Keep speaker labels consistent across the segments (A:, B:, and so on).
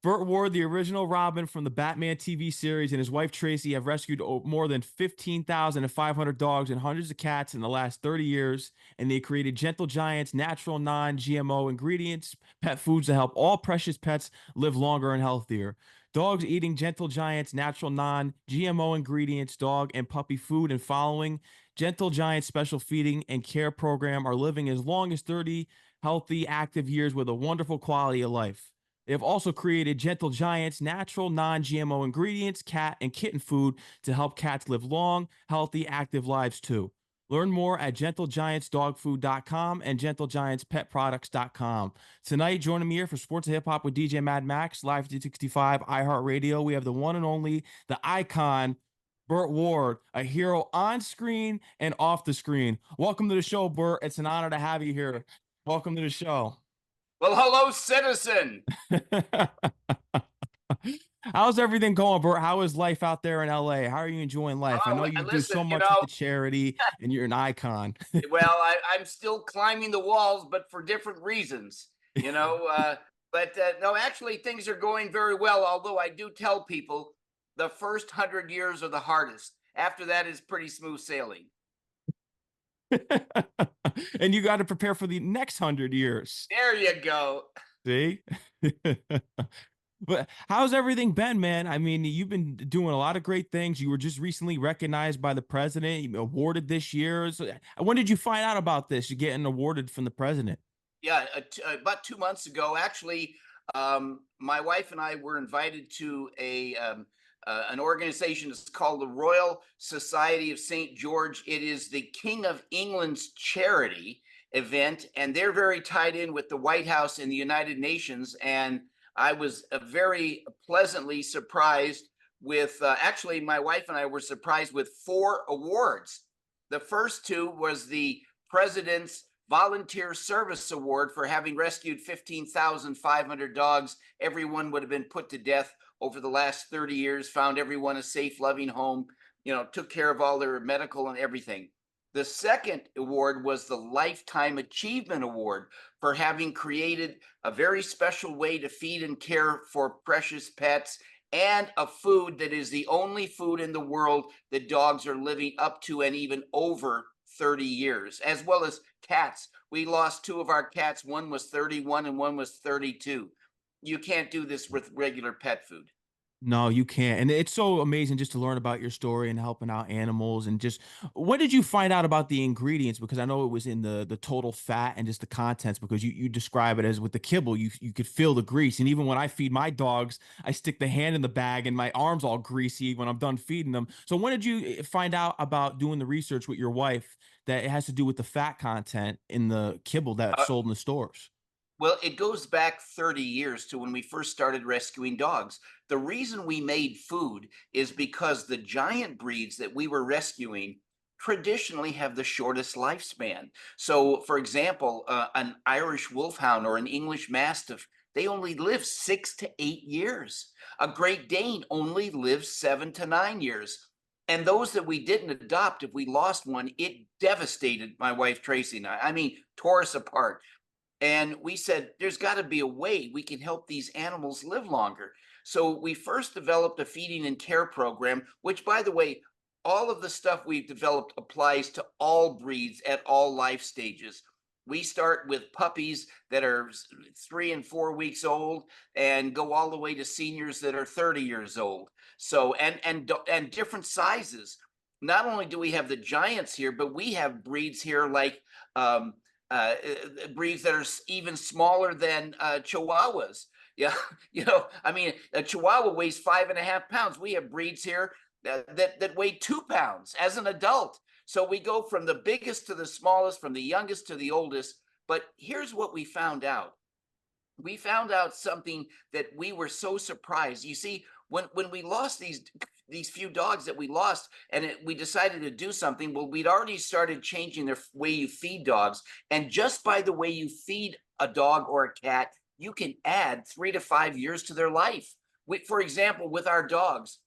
A: Burt Ward, the original Robin from the Batman TV series, and his wife Tracy have rescued more than 15,500 dogs and hundreds of cats in the last 30 years, and they created Gentle Giant's natural non-GMO ingredients, pet foods to help all precious pets live longer and healthier. Dogs eating Gentle Giant's natural non-GMO ingredients, dog and puppy food, and following Gentle Giant's special feeding and care program are living as long as 30 healthy, active years with a wonderful quality of life. They have also created Gentle Giant's natural non-GMO ingredients, cat and kitten food to help cats live long, healthy, active lives too. Learn more at gentlegiantsdogfood.com and gentlegiantspetproducts.com. Tonight, joining me here for Sports and Hip Hop with DJ Mad Max, live 365 iHeartRadio, we have the one and only, the icon, Burt Ward, a hero on screen and off the screen. Welcome to the show, Burt. It's an honor to have you here. Welcome to the show.
B: Well, hello, citizen.
A: How's everything going, Burt? How is life out there in LA? How are you enjoying life? I know
B: Oh,
A: you do
B: listen,
A: so much with the charity and you're an icon.
B: well, I'm still climbing the walls, but for different reasons, you know. No, actually, things are going very well. Although I do tell people the first 100 years are the hardest. After that is pretty smooth sailing.
A: And you got to prepare for the next 100 years.
B: There you go.
A: See? But how's everything been, man? I mean, you've been doing a lot of great things. You were just recently recognized by the president, awarded this year. So when did you find out about this? You're getting awarded from the president.
B: Yeah, about 2 months ago, actually, my wife and I were invited to an organization that's called the Royal Society of St. George. It is the King of England's charity event, and they're very tied in with the White House and the United Nations. And I was very pleasantly surprised with, actually, my wife and I were surprised with 4 awards. The first two was the President's Volunteer Service Award for having rescued 15,500 dogs. Everyone would have been put to death over the last 30 years, found everyone a safe, loving home, took care of all their medical and everything. The second award was the Lifetime Achievement Award for having created a very special way to feed and care for precious pets, and a food that is the only food in the world that dogs are living up to and even over 30 years, as well as cats. We lost 2 of our cats. One was 31 and one was 32. You can't do this with regular pet food.
A: No, you can't. And it's so amazing just to learn about your story and helping out animals. And just when did you find out about the ingredients? Because I know it was in the total fat and just the contents, because you describe it as with the kibble, you could feel the grease. And even when I feed my dogs, I stick the hand in the bag and my arm's all greasy when I'm done feeding them. So when did you find out about doing the research with your wife that it has to do with the fat content in the kibble that's
B: Uh,
A: sold in the stores?
B: Well, it goes back 30 years to when we first started rescuing dogs. The reason we made food is because the giant breeds that we were rescuing traditionally have the shortest lifespan. So, for example, an Irish Wolfhound or an English Mastiff, they only live 6 to 8 years. A Great Dane only lives 7 to 9 years. And those that we didn't adopt, if we lost one, it devastated my wife Tracy and I. I mean, tore us apart. And we said, there's got to be a way we can help these animals live longer. So we first developed a feeding and care program, which, by the way, all of the stuff we've developed applies to all breeds at all life stages. We start with puppies that are 3 and 4 weeks old and go all the way to seniors that are 30 years old. So, and different sizes. Not only do we have the giants here, but we have breeds here like uh, breeds that are even smaller than Chihuahuas. Yeah, I mean, a Chihuahua weighs 5.5 pounds. We have breeds here that weigh 2 pounds as an adult. So we go from the biggest to the smallest, from the youngest to the oldest. But here's what we found out. We found out something that we were so surprised. You see, when we lost these few dogs that we lost, and we decided to do something, well, we'd already started changing the way you feed dogs. And just by the way you feed a dog or a cat, you can add 3 to 5 years to their life. For example, with our dogs,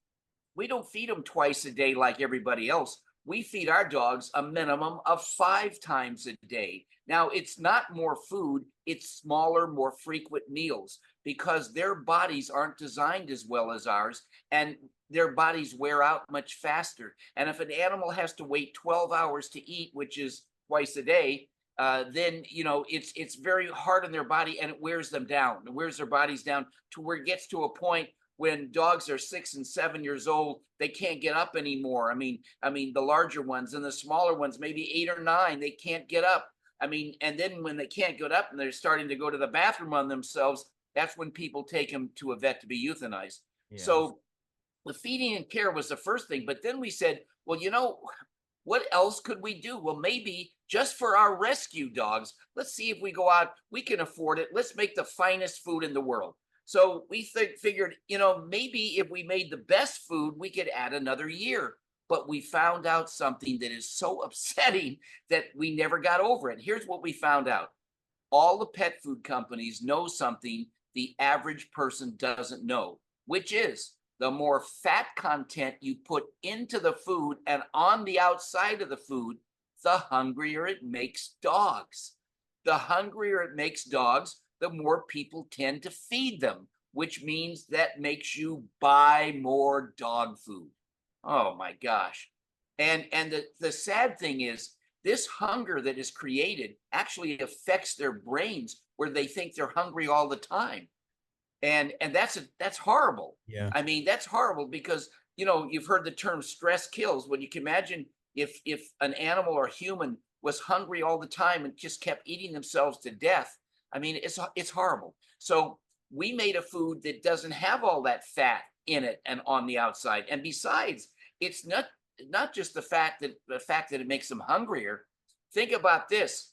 B: we don't feed them twice a day like everybody else. We feed our dogs a minimum of 5 times a day. Now, it's not more food, it's smaller, more frequent meals. because their bodies aren't designed as well as ours, and their bodies wear out much faster. And if an animal has to wait 12 hours to eat, which is twice a day, then it's very hard on their body, and it wears them down. It wears their bodies down to where it gets to a point when dogs are 6 and 7 years old, they can't get up anymore. I mean, the larger ones and the smaller ones, maybe 8 or 9, they can't get up. I mean, and then when they can't get up and they're starting to go to the bathroom on themselves, that's when people take them to a vet to be euthanized.
A: Yeah.
B: So the feeding and care was the first thing. But then we said, well, what else could we do? Well, maybe just for our rescue dogs, let's see if we go out, we can afford it. Let's make the finest food in the world. So we figured, maybe if we made the best food, we could add another year. But we found out something that is so upsetting that we never got over it. Here's what we found out. All the pet food companies know something the average person doesn't know, which is the more fat content you put into the food and on the outside of the food, the hungrier it makes dogs. The hungrier it makes dogs, the more people tend to feed them, which means that makes you buy more dog food. Oh my gosh. And the sad thing is this hunger that is created actually affects their brains where they think they're hungry all the time. And that's horrible.
A: Yeah.
B: I mean, that's horrible because you've heard the term stress kills. When you can imagine if an animal or human was hungry all the time and just kept eating themselves to death, I mean, it's horrible. So we made a food that doesn't have all that fat in it and on the outside. And besides, it's not just the fact that it makes them hungrier. Think about this.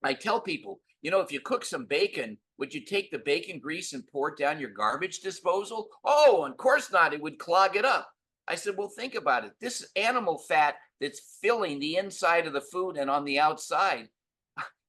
B: I tell people, if you cook some bacon, would you take the bacon grease and pour it down your garbage disposal? Oh, of course not. It would clog it up. I said, well, think about it. This animal fat that's filling the inside of the food and on the outside.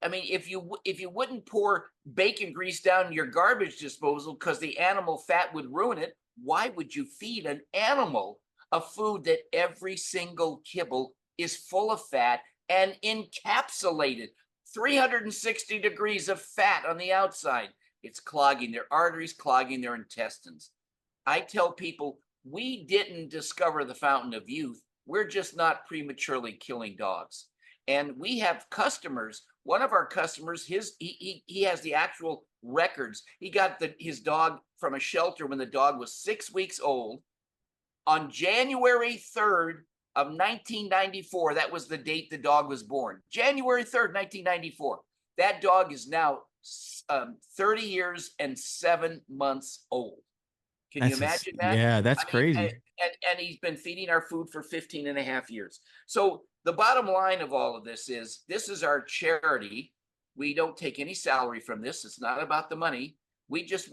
B: I mean, if you wouldn't pour bacon grease down your garbage disposal because the animal fat would ruin it, why would you feed an animal a food that every single kibble is full of fat and encapsulated? 360 degrees of fat on the outside. It's clogging their arteries, clogging their intestines. I tell people, we didn't discover the fountain of youth. We're just not prematurely killing dogs. And we have customers. One of our customers, he has the actual records. He got his dog from a shelter when the dog was 6 weeks old. On January 3rd of 1994, that was the date the dog was born. January 3rd, 1994. That dog is now 30 years and 7 months old. Can you imagine that?
A: Yeah, that's
B: I mean,
A: crazy.
B: and he's been feeding our food for 15 and a half years. So the bottom line of all of this is our charity. We don't take any salary from this. It's not about the money. We just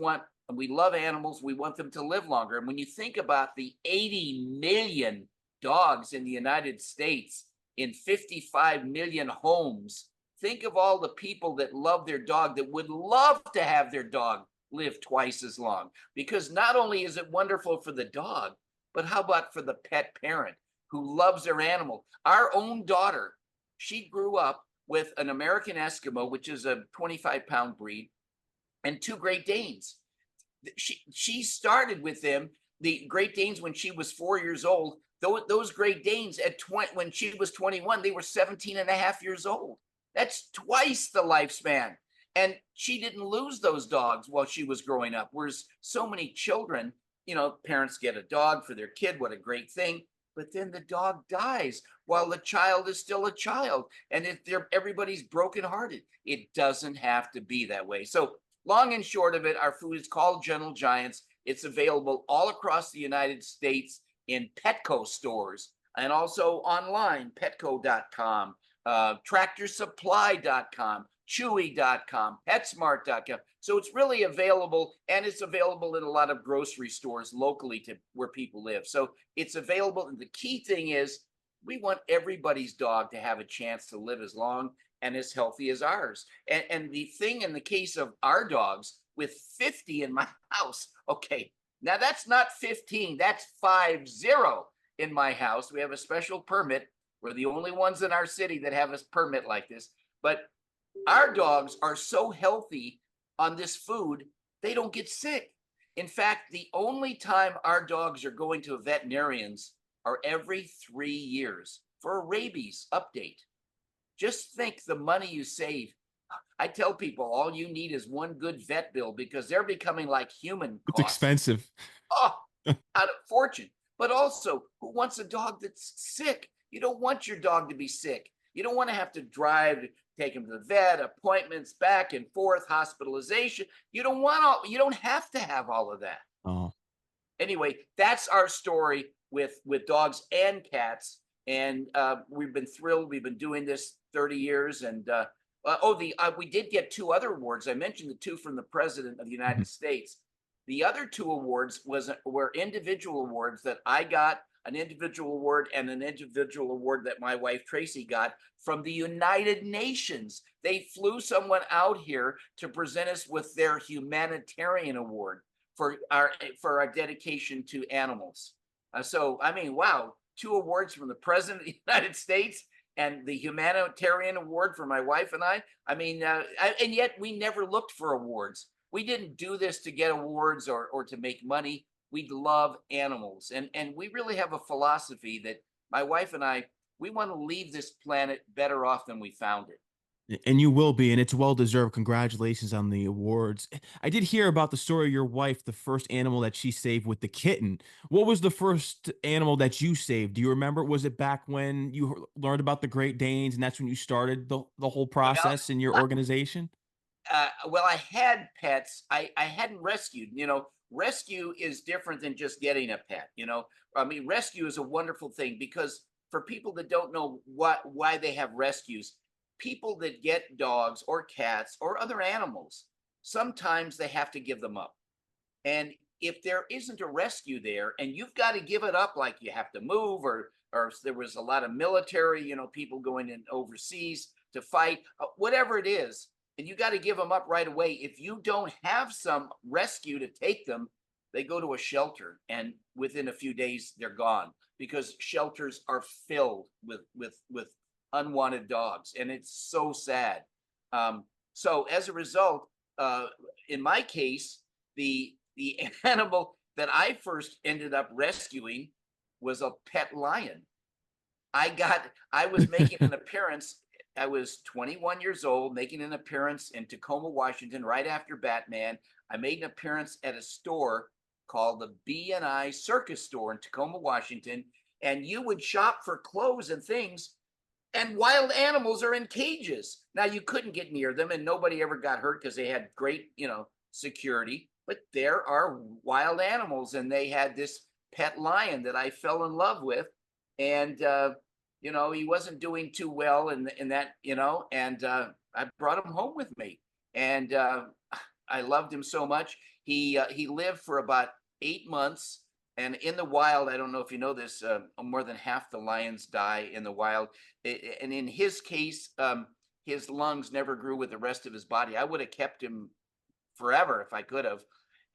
B: we love animals. We want them to live longer. And when you think about the 80 million dogs in the United States in 55 million homes, think of all the people that love their dog, that would love to have their dog live twice as long. Because not only is it wonderful for the dog, but how about for the pet parent who loves their animal? Our own daughter, she grew up with an American Eskimo, which is a 25-pound breed, and 2 Great Danes. She started with them, the Great Danes, when she was 4 years old. Those Great Danes when she was 21, they were 17 and a half years old. That's twice the lifespan. And she didn't lose those dogs while she was growing up. Whereas so many children, parents get a dog for their kid. What a great thing. But then the dog dies while the child is still a child. And everybody's brokenhearted. It doesn't have to be that way. So long and short of it, our food is called Gentle Giants. It's available all across the United States in Petco stores and also online, petco.com, tractorsupply.com, chewy.com, petsmart.com. So it's really available, and it's available in a lot of grocery stores locally to where people live. So it's available. And the key thing is we want everybody's dog to have a chance to live as long and as healthy as ours. And the thing in the case of our dogs, with 50 in my house, okay, now that's not 15, that's 50 in my house. We have a special permit. We're the only ones in our city that have a permit like this. But our dogs are so healthy on this food they don't get sick. In fact, the only time our dogs are going to veterinarians are every 3 years for a rabies update. Just think the money you save. I tell people all you need is one good vet bill because they're becoming like human
A: It's
B: costs.
A: expensive.
B: Oh, out of fortune. But also, who wants a dog that's sick? You don't want your dog to be sick. You don't want to have to drive to take him to the vet, appointments, back and forth, hospitalization. You don't have to have all of that.
A: Oh,
B: Anyway, that's our story with dogs and cats, and we've been thrilled. We've been doing this 30 years, and we did get two other awards. I mentioned the two from the President of the
A: mhm.
B: United States. The other two awards were individual awards that I got, an individual award and an individual award that my wife Tracy got from the United Nations. They flew someone out here to present us with their humanitarian award for our dedication to animals. So I mean, wow, two awards from the President of the United States and the humanitarian award for my wife and I. I mean, and yet we never looked for awards. We didn't do this to get awards or to make money. We love animals, and we really have a philosophy that my wife and I, we want to leave this planet better off than we found it.
A: And you will be, and it's well deserved. Congratulations on the awards. I did hear about the story of your wife, the first animal that she saved with the kitten. What was the first animal that you saved? Do you remember? Was it back when you learned about the Great Danes, and that's when you started the whole
B: Well,
A: process in your organization?
B: well, I had pets. I hadn't rescued. Rescue is different than just getting a pet. I mean, rescue is a wonderful thing because for people that don't know why they have rescues, people that get dogs or cats or other animals, sometimes they have to give them up. And if there isn't a rescue there, and you've got to give it up, like you have to move, or there was a lot of military, people going in overseas to fight, whatever it is, and you got to give them up right away. If you don't have some rescue to take them, they go to a shelter, and within a few days they're gone because shelters are filled with unwanted dogs, and it's so sad. So as a result, in my case, the animal that I first ended up rescuing was a pet lion. I was making an appearance. I was 21 years old, making an appearance in Tacoma, Washington, right after Batman. I made an appearance at a store called the B&I Circus Store in Tacoma, Washington, and you would shop for clothes and things, and wild animals are in cages. Now you couldn't get near them, and nobody ever got hurt because they had great, security. But there are wild animals, and they had this pet lion that I fell in love with, and he wasn't doing too well in that, and I brought him home with me, and I loved him so much. He lived for about 8 months, and in the wild, I don't know if you know this, more than half the lions die in the wild, and in his case, his lungs never grew with the rest of his body. I would have kept him forever if I could have.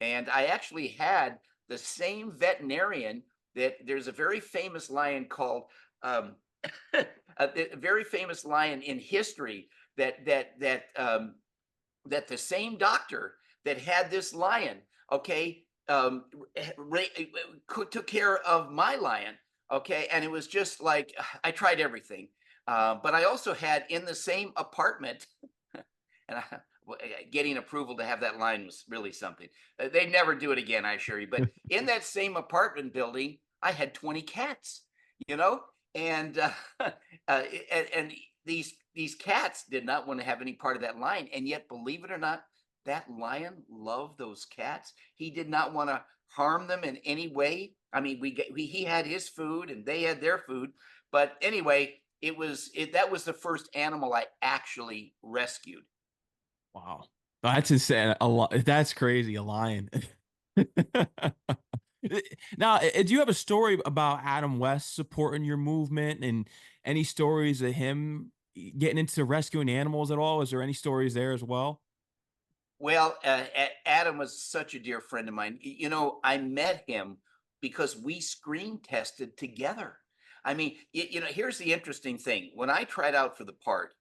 B: And I actually had the same veterinarian that there's a very famous lion called um, a very famous lion in history that the same doctor that had this lion, okay, took care of my lion, okay, and it was just like I tried everything, but I also had in the same apartment, and getting approval to have that line was really something. They'd never do it again, I assure you. But in that same apartment building, I had 20 cats, you know, and and these cats did not want to have any part of that line, and yet, believe it or not, that lion loved those cats. He did not want to harm them in any way. I mean, he had his food, and they had their food. But anyway, that was the first animal I actually rescued.
A: Wow. That's insane. That's crazy. A lion. Now, do you have a story about Adam West supporting your movement and any stories of him getting into rescuing animals at all? Is there any stories there as well?
B: Well, Adam was such a dear friend of mine. I met him because we screen tested together. I mean, here's the interesting thing. When I tried out for the part,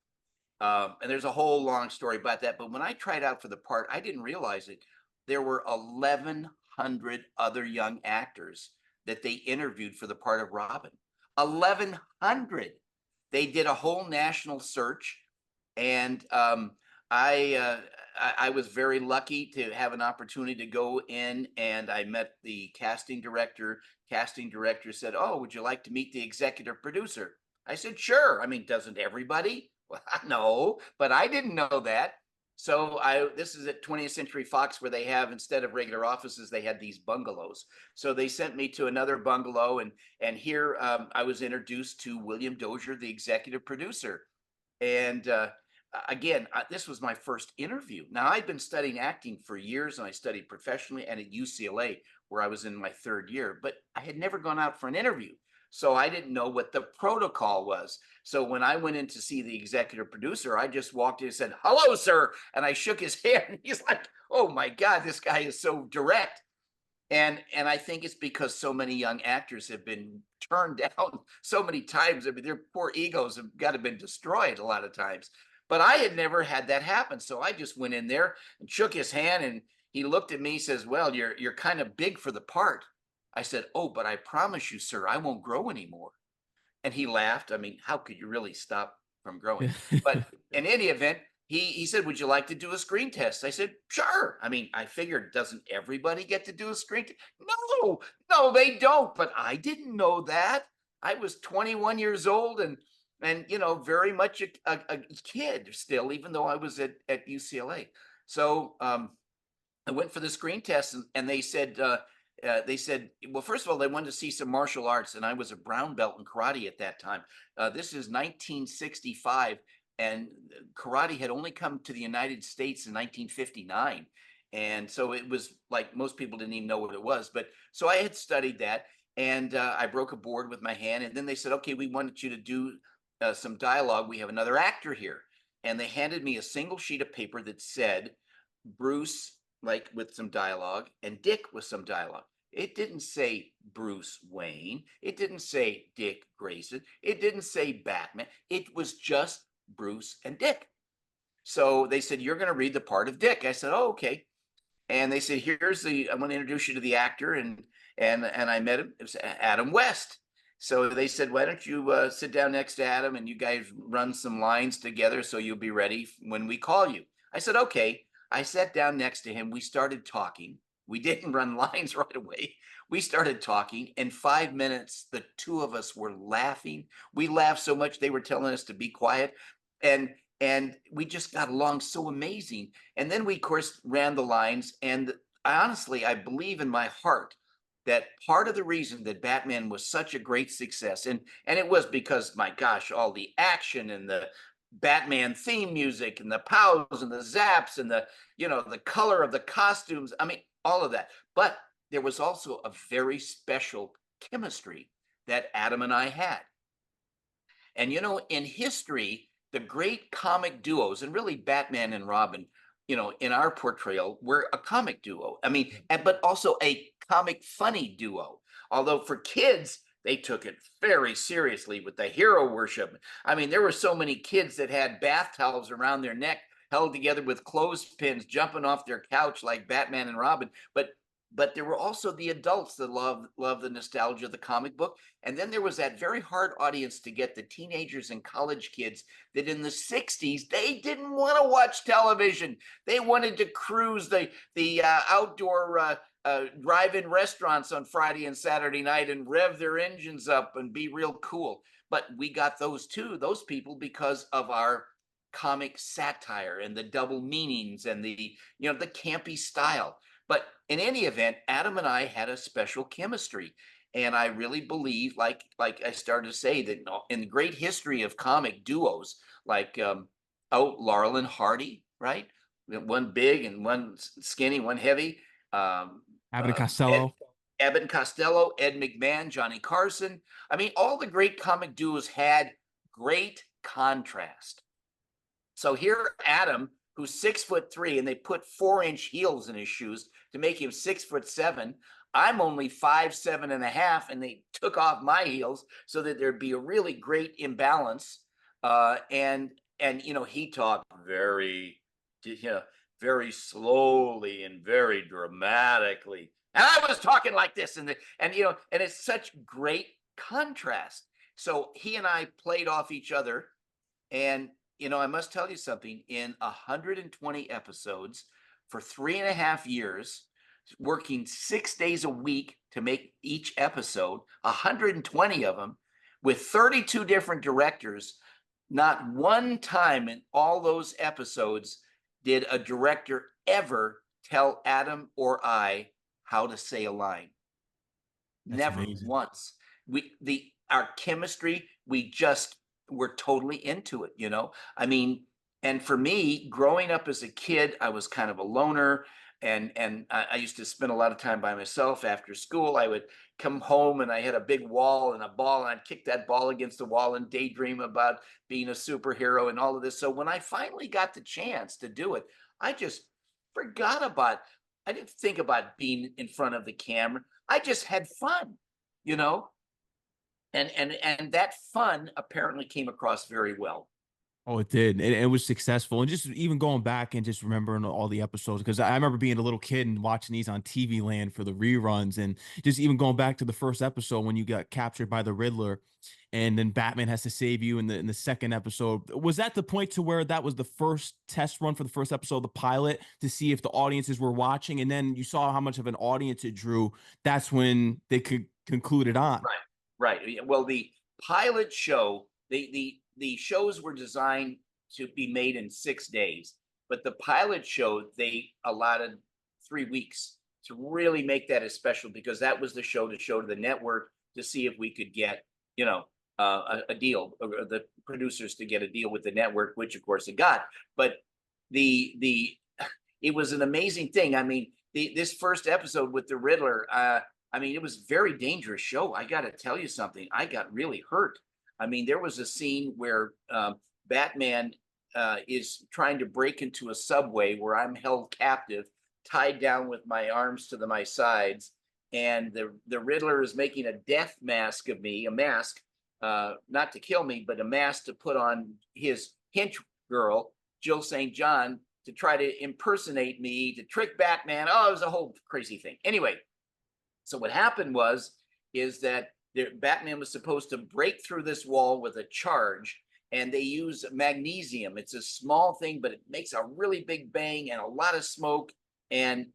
B: and there's a whole long story about that, but when I tried out for the part, I didn't realize it. there were 1,100 other young actors that they interviewed for the part of Robin. 1,100. They did a whole national search, and I, uh, I was very lucky to have an opportunity to go in, and I met the casting director. Casting director said, "Oh, would you like to meet the executive producer?" I said, "Sure." I mean, doesn't everybody? Well, no, but I didn't know that. So this is at 20th Century Fox, where they have, instead of regular offices, they had these bungalows. So they sent me to another bungalow, and here I was introduced to William Dozier, the executive producer. And again, this was my first interview. Now, I'd been studying acting for years, and I studied professionally and at UCLA, where I was in my third year, but I had never gone out for an interview. So I didn't know what the protocol was. So when I went in to see the executive producer, I just walked in and said, "Hello, sir." And I shook his hand. He's like, "Oh my God, this guy is so direct." And I think it's because so many young actors have been turned down so many times. I mean, their poor egos have got to been destroyed a lot of times. But I had never had that happen, so I just went in there and shook his hand, and he looked at me, says, "Well, you're kind of big for the part." I said, "Oh, but I promise you, sir, I won't grow anymore." And he laughed. I mean, how could you really stop from growing? But in any event, he said, "Would you like to do a screen test?" I said, "Sure." I mean, I figured, doesn't everybody get to do a screen test? No, no, they don't. But I didn't know that. I was 21 years old, and very much a kid still, even though I was at UCLA. So I went for the screen test, and they said, well, first of all, they wanted to see some martial arts, and I was a brown belt in karate at that time. This is 1965, and karate had only come to the United States in 1959. And so it was like most people didn't even know what it was. But so I had studied that, and I broke a board with my hand. And then they said, "Okay, we wanted you to do some dialogue. We have another actor here." And they handed me a single sheet of paper that said Bruce, like with some dialogue, and Dick with some dialogue. It didn't say Bruce Wayne. It didn't say Dick Grayson. It didn't say Batman. It was just Bruce and Dick. So they said, "You're going to read the part of Dick." I said, "Oh, okay." And they said, I'm going to introduce you to the actor. And I met him. It was Adam West. So they said, "Why don't you sit down next to Adam, and you guys run some lines together so you'll be ready when we call you." I said, "Okay." I sat down next to him. We started talking. We didn't run lines right away. We started talking. In 5 minutes, the two of us were laughing. We laughed so much they were telling us to be quiet. And and we just got along so amazing. And then we, of course, ran the lines. And I believe in my heart that part of the reason that Batman was such a great success, and it was because, my gosh, all the action and the Batman theme music and the pows and the zaps and the color of the costumes. I mean, all of that. But there was also a very special chemistry that Adam and I had. And in history, the great comic duos, and really Batman and Robin, in our portrayal, were a comic duo. I mean, but also a comic funny duo. Although for kids, they took it very seriously with the hero worship. I mean, there were so many kids that had bath towels around their neck, held together with clothespins, jumping off their couch like Batman and Robin. But there were also the adults that loved the nostalgia of the comic book. And then there was that very hard audience to get, the teenagers and college kids that in the 60s, they didn't want to watch television. They wanted to cruise the outdoor drive-in restaurants on Friday and Saturday night and rev their engines up and be real cool. But we got those people, because of our comic satire and the double meanings and the campy style. But in any event, Adam and I had a special chemistry. And I really believe, like I started to say, that in the great history of comic duos, like Laurel and Hardy, right? One big and one skinny, one heavy.
A: Abbott and
B: Ed,
A: Costello.
B: Abbott and Costello, Ed McMahon, Johnny Carson. I mean, all the great comic duos had great contrast. So here, Adam, who's 6'3", and they put 4-inch heels in his shoes to make him 6'7". I'm only 5'7.5", and they took off my heels so that there'd be a really great imbalance. And he talked very, very slowly and very dramatically. And I was talking like this, and and it's such great contrast. So he and I played off each other, and I must tell you something. In 120 episodes for 3.5 years, working 6 days a week to make each episode, 120 of them, with 32 different directors, not one time in all those episodes did a director ever tell Adam or I how to say a line.
A: That's
B: Never
A: amazing.
B: once. Our chemistry, we just were totally into it. I mean, and for me, growing up as a kid, I was kind of a loner, and I used to spend a lot of time by myself after school. I would come home and I had a big wall and a ball, and I'd kick that ball against the wall and daydream about being a superhero and all of this. So when I finally got the chance to do it, I just forgot about I didn't think about being in front of the camera. I just had fun, you know, and that fun apparently came across very well.
A: Oh, it did. It was successful. And just even going back and just remembering all the episodes, because I remember being a little kid and watching these on TV Land for the reruns. And just even going back to the first episode when you got captured by the Riddler and then Batman has to save you in the second episode. Was that the point to where that was the first test run for the first episode, the pilot, to see if the audiences were watching? And then you saw how much of an audience it drew. That's when they could conclude it on.
B: Right, right. Yeah, well, the pilot show, the shows were designed to be made in 6 days, but the pilot show they allotted 3 weeks to really make that as special, because that was the show to show to the network to see if we could get, a deal, or the producers to get a deal with the network, which of course it got. But the it was an amazing thing. I mean, this first episode with the Riddler, I mean, it was a very dangerous show. I got to tell you something. I got really hurt. I mean, there was a scene where Batman is trying to break into a subway where I'm held captive, tied down with my arms to my sides, and the Riddler is making a death mask of me, a mask, not to kill me, but a mask to put on his hench girl, Jill St. John, to try to impersonate me, to trick Batman. Oh, it was a whole crazy thing. Anyway, so what happened is that Batman was supposed to break through this wall with a charge, and they use magnesium. It's a small thing, but it makes a really big bang and a lot of smoke. And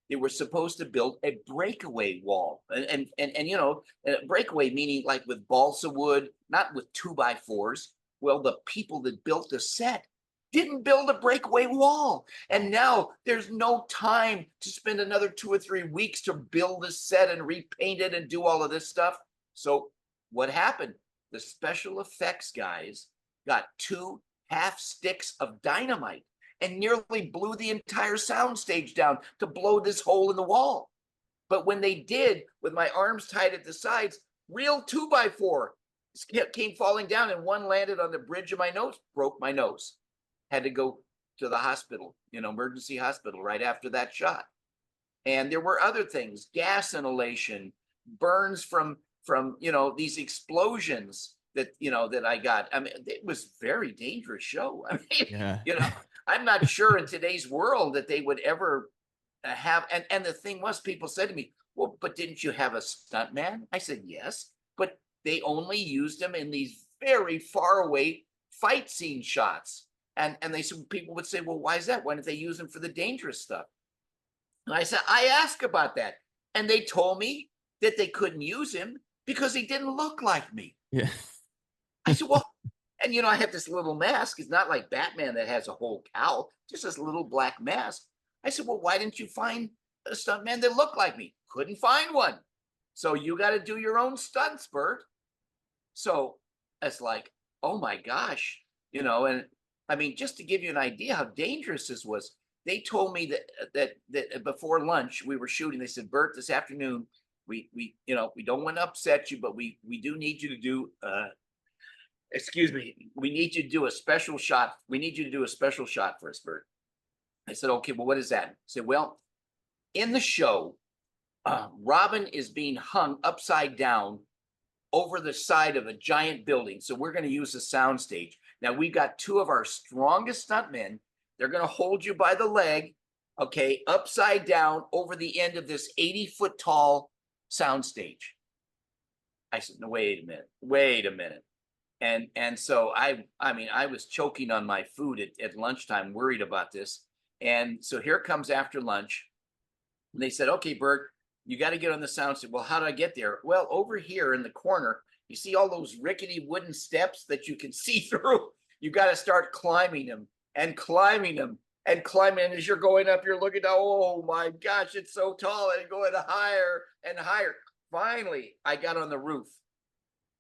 B: they were supposed to build a breakaway wall, and a breakaway meaning like with balsa wood, not with 2x4s. Well, the people that built the set didn't build a breakaway wall. And now there's no time to spend another 2 or 3 weeks to build a set and repaint it and do all of this stuff. So what happened? The special effects guys got 2 half sticks of dynamite and nearly blew the entire soundstage down to blow this hole in the wall. But when they did, with my arms tied at the sides, real 2x4 came falling down, and one landed on the bridge of my nose, broke my nose. Had to go to the hospital, emergency hospital right after that shot. And there were other things, gas inhalation, burns from these explosions that I got. I mean, it was a very dangerous show. I mean,
A: Yeah.
B: I'm not sure in today's world that they would ever have. And the thing was, people said to me, well, but didn't you have a stunt man? I said, yes, but they only used them in these very far away fight scene shots. And people would say, well, why is that? Why didn't they use them for the dangerous stuff? And I said, I asked about that. And they told me that they couldn't use him because he didn't look like me.
A: Yeah.
B: I said, well, and I have this little mask. It's not like Batman that has a whole cowl, just this little black mask. I said, well, why didn't you find a stuntman that looked like me? Couldn't find one. So you got to do your own stunts, Burt. So it's like, oh my gosh, and I mean, just to give you an idea how dangerous this was, they told me that before lunch we were shooting. They said, Burt, this afternoon we don't want to upset you, but we do need you to do excuse me, we need you to do a special shot. We need you to do a special shot for us, Burt. I said, okay, well, what is that? I said, well, in the show, Robin is being hung upside down over the side of a giant building. So we're going to use a soundstage. Now we've got 2 of our strongest stuntmen They're going to hold you by the leg, okay, upside down over the end of this 80-foot tall soundstage. I said, no, wait a minute. And so I mean, I was choking on my food at lunchtime, worried about this. And so here it comes after lunch. And they said, okay, Bert, you got to get on the soundstage. Well, how do I get there? Well, over here in the corner, you see all those rickety wooden steps that you can see through. You got to start climbing them and climbing them and climbing. And as you're going up, you're looking down. Oh my gosh, it's so tall, and going higher and higher. Finally, I got on the roof,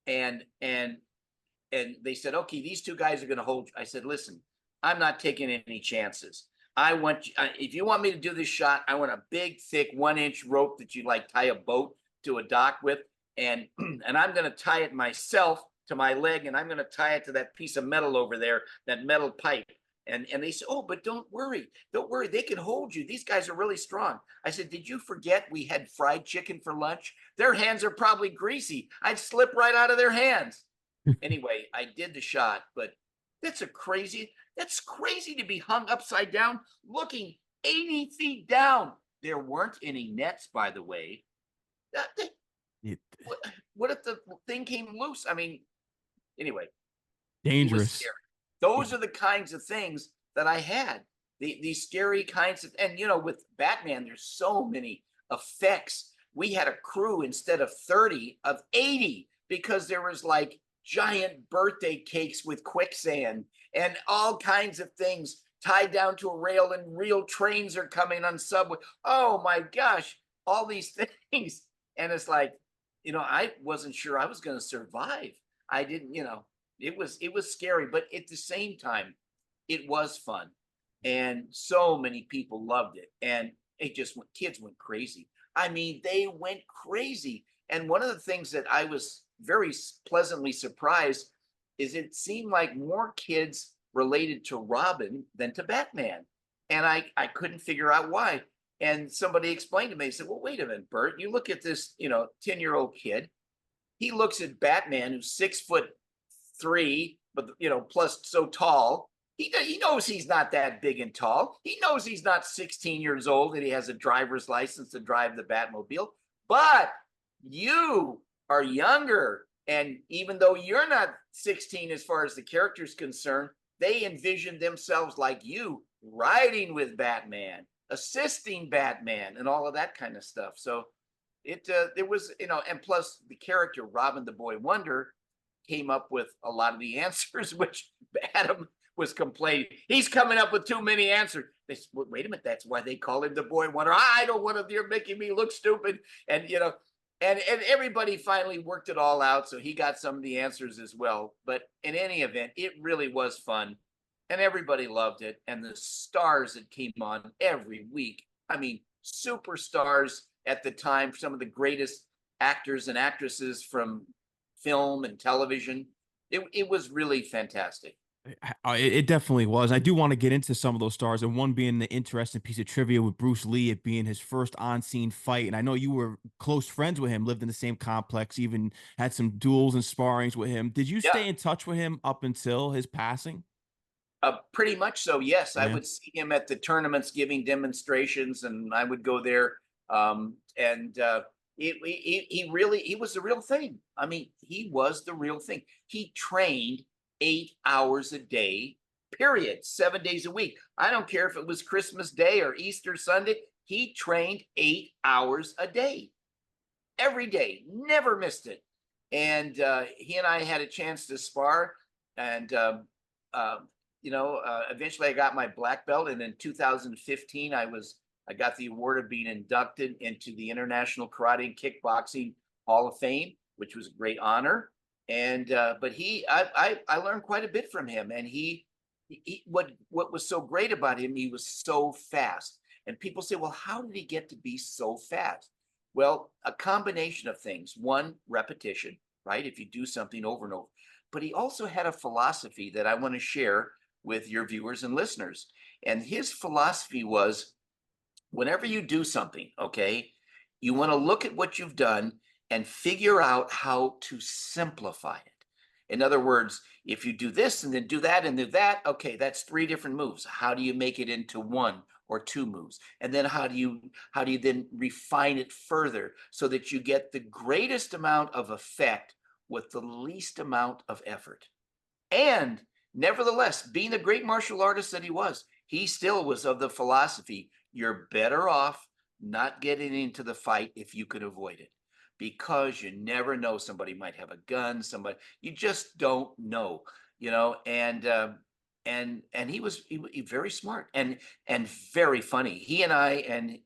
B: and they said, okay, these two guys are going to hold you. I said, listen, I'm not taking any chances. I want, if you want me to do this shot, I want a big, thick 1-inch rope that you like tie a boat to a dock with. And, and I'm going to tie it myself to my leg, and I'm going to tie it to that piece of metal over there, that metal pipe. And they said, oh, but don't worry. They can hold you. These guys are really strong. I said, did you forget we had fried chicken for lunch? Their hands are probably greasy. I'd slip right out of their hands. Anyway, I did the shot, but that's crazy to be hung upside down, looking 80 feet down. There weren't any nets, by the way. What if the thing came loose? I mean, anyway, it was
A: Dangerous.
B: scary. Those are the kinds of things that I had. These scary kinds of, and with Batman, there's so many effects. We had a crew instead of 30 of 80 because there was like giant birthday cakes with quicksand and all kinds of things tied down to a rail, and real trains are coming on subway. Oh my gosh, all these things. And it's like, I wasn't sure I was going to survive. I didn't, it was scary, but at the same time, it was fun. And so many people loved it. And kids went crazy. I mean, they went crazy. And one of the things that I was very pleasantly surprised is it seemed like more kids related to Robin than to Batman. And I couldn't figure out why. And somebody explained to me, they said, well, wait a minute, Bert, you look at this, 10-year-old kid. He looks at Batman, who's 6'3", but, plus so tall. He knows he's not that big and tall. He knows he's not 16 years old, and he has a driver's license to drive the Batmobile. But you are younger. And even though you're not 16 as far as the character's concerned, they envision themselves like you, riding with Batman, assisting Batman, and all of that kind of stuff. So there was, and plus the character Robin the Boy Wonder came up with a lot of the answers, which Adam was complaining. He's coming up with too many answers. They said, well, wait a minute, that's why they call him the Boy Wonder. I don't want to, you're making me look stupid. And, and everybody finally worked it all out. So he got some of the answers as well. But in any event, it really was fun. And everybody loved it. And the stars that came on every week, I mean, superstars at the time, some of the greatest actors and actresses from film and television. It was really fantastic.
A: It definitely was. I do want to get into some of those stars, and one being the interesting piece of trivia with Bruce Lee, it being his first on-scene fight. And I know you were close friends with him, lived in the same complex, even had some duels and sparrings with him. Did you
B: Yeah,
A: stay in touch with him up until his passing?
B: pretty much so. Yes, I
A: Yeah.
B: would see him at the tournaments giving demonstrations, and I would go there. And he was the real thing. I mean, he was the real thing. He trained 8 hours a day, period, 7 days a week. I don't care if it was Christmas Day or Easter Sunday. He trained 8 hours a day, every day, never missed it. And he and I had a chance to spar, and eventually I got my black belt. And in 2015, I got the award of being inducted into the International Karate and Kickboxing Hall of Fame, which was a great honor. And but I learned quite a bit from him. And what was so great about him, he was so fast. And people say, well, how did he get to be so fast? Well, a combination of things. One, repetition, right? If you do something over and over. But he also had a philosophy that I want to share with your viewers and listeners. And his philosophy was, whenever you do something, okay, you want to look at what you've done and figure out how to simplify it. In other words, if you do this and then do that and do that, okay, that's 3 different moves. How do you make it into 1 or 2 moves? And then how do you then refine it further so that you get the greatest amount of effect with the least amount of effort? And nevertheless, being the great martial artist that he still was of the philosophy, you're better off not getting into the fight if you could avoid it, because you never know. Somebody might have a gun, somebody, you just don't know, and he very smart and very funny. He and I, and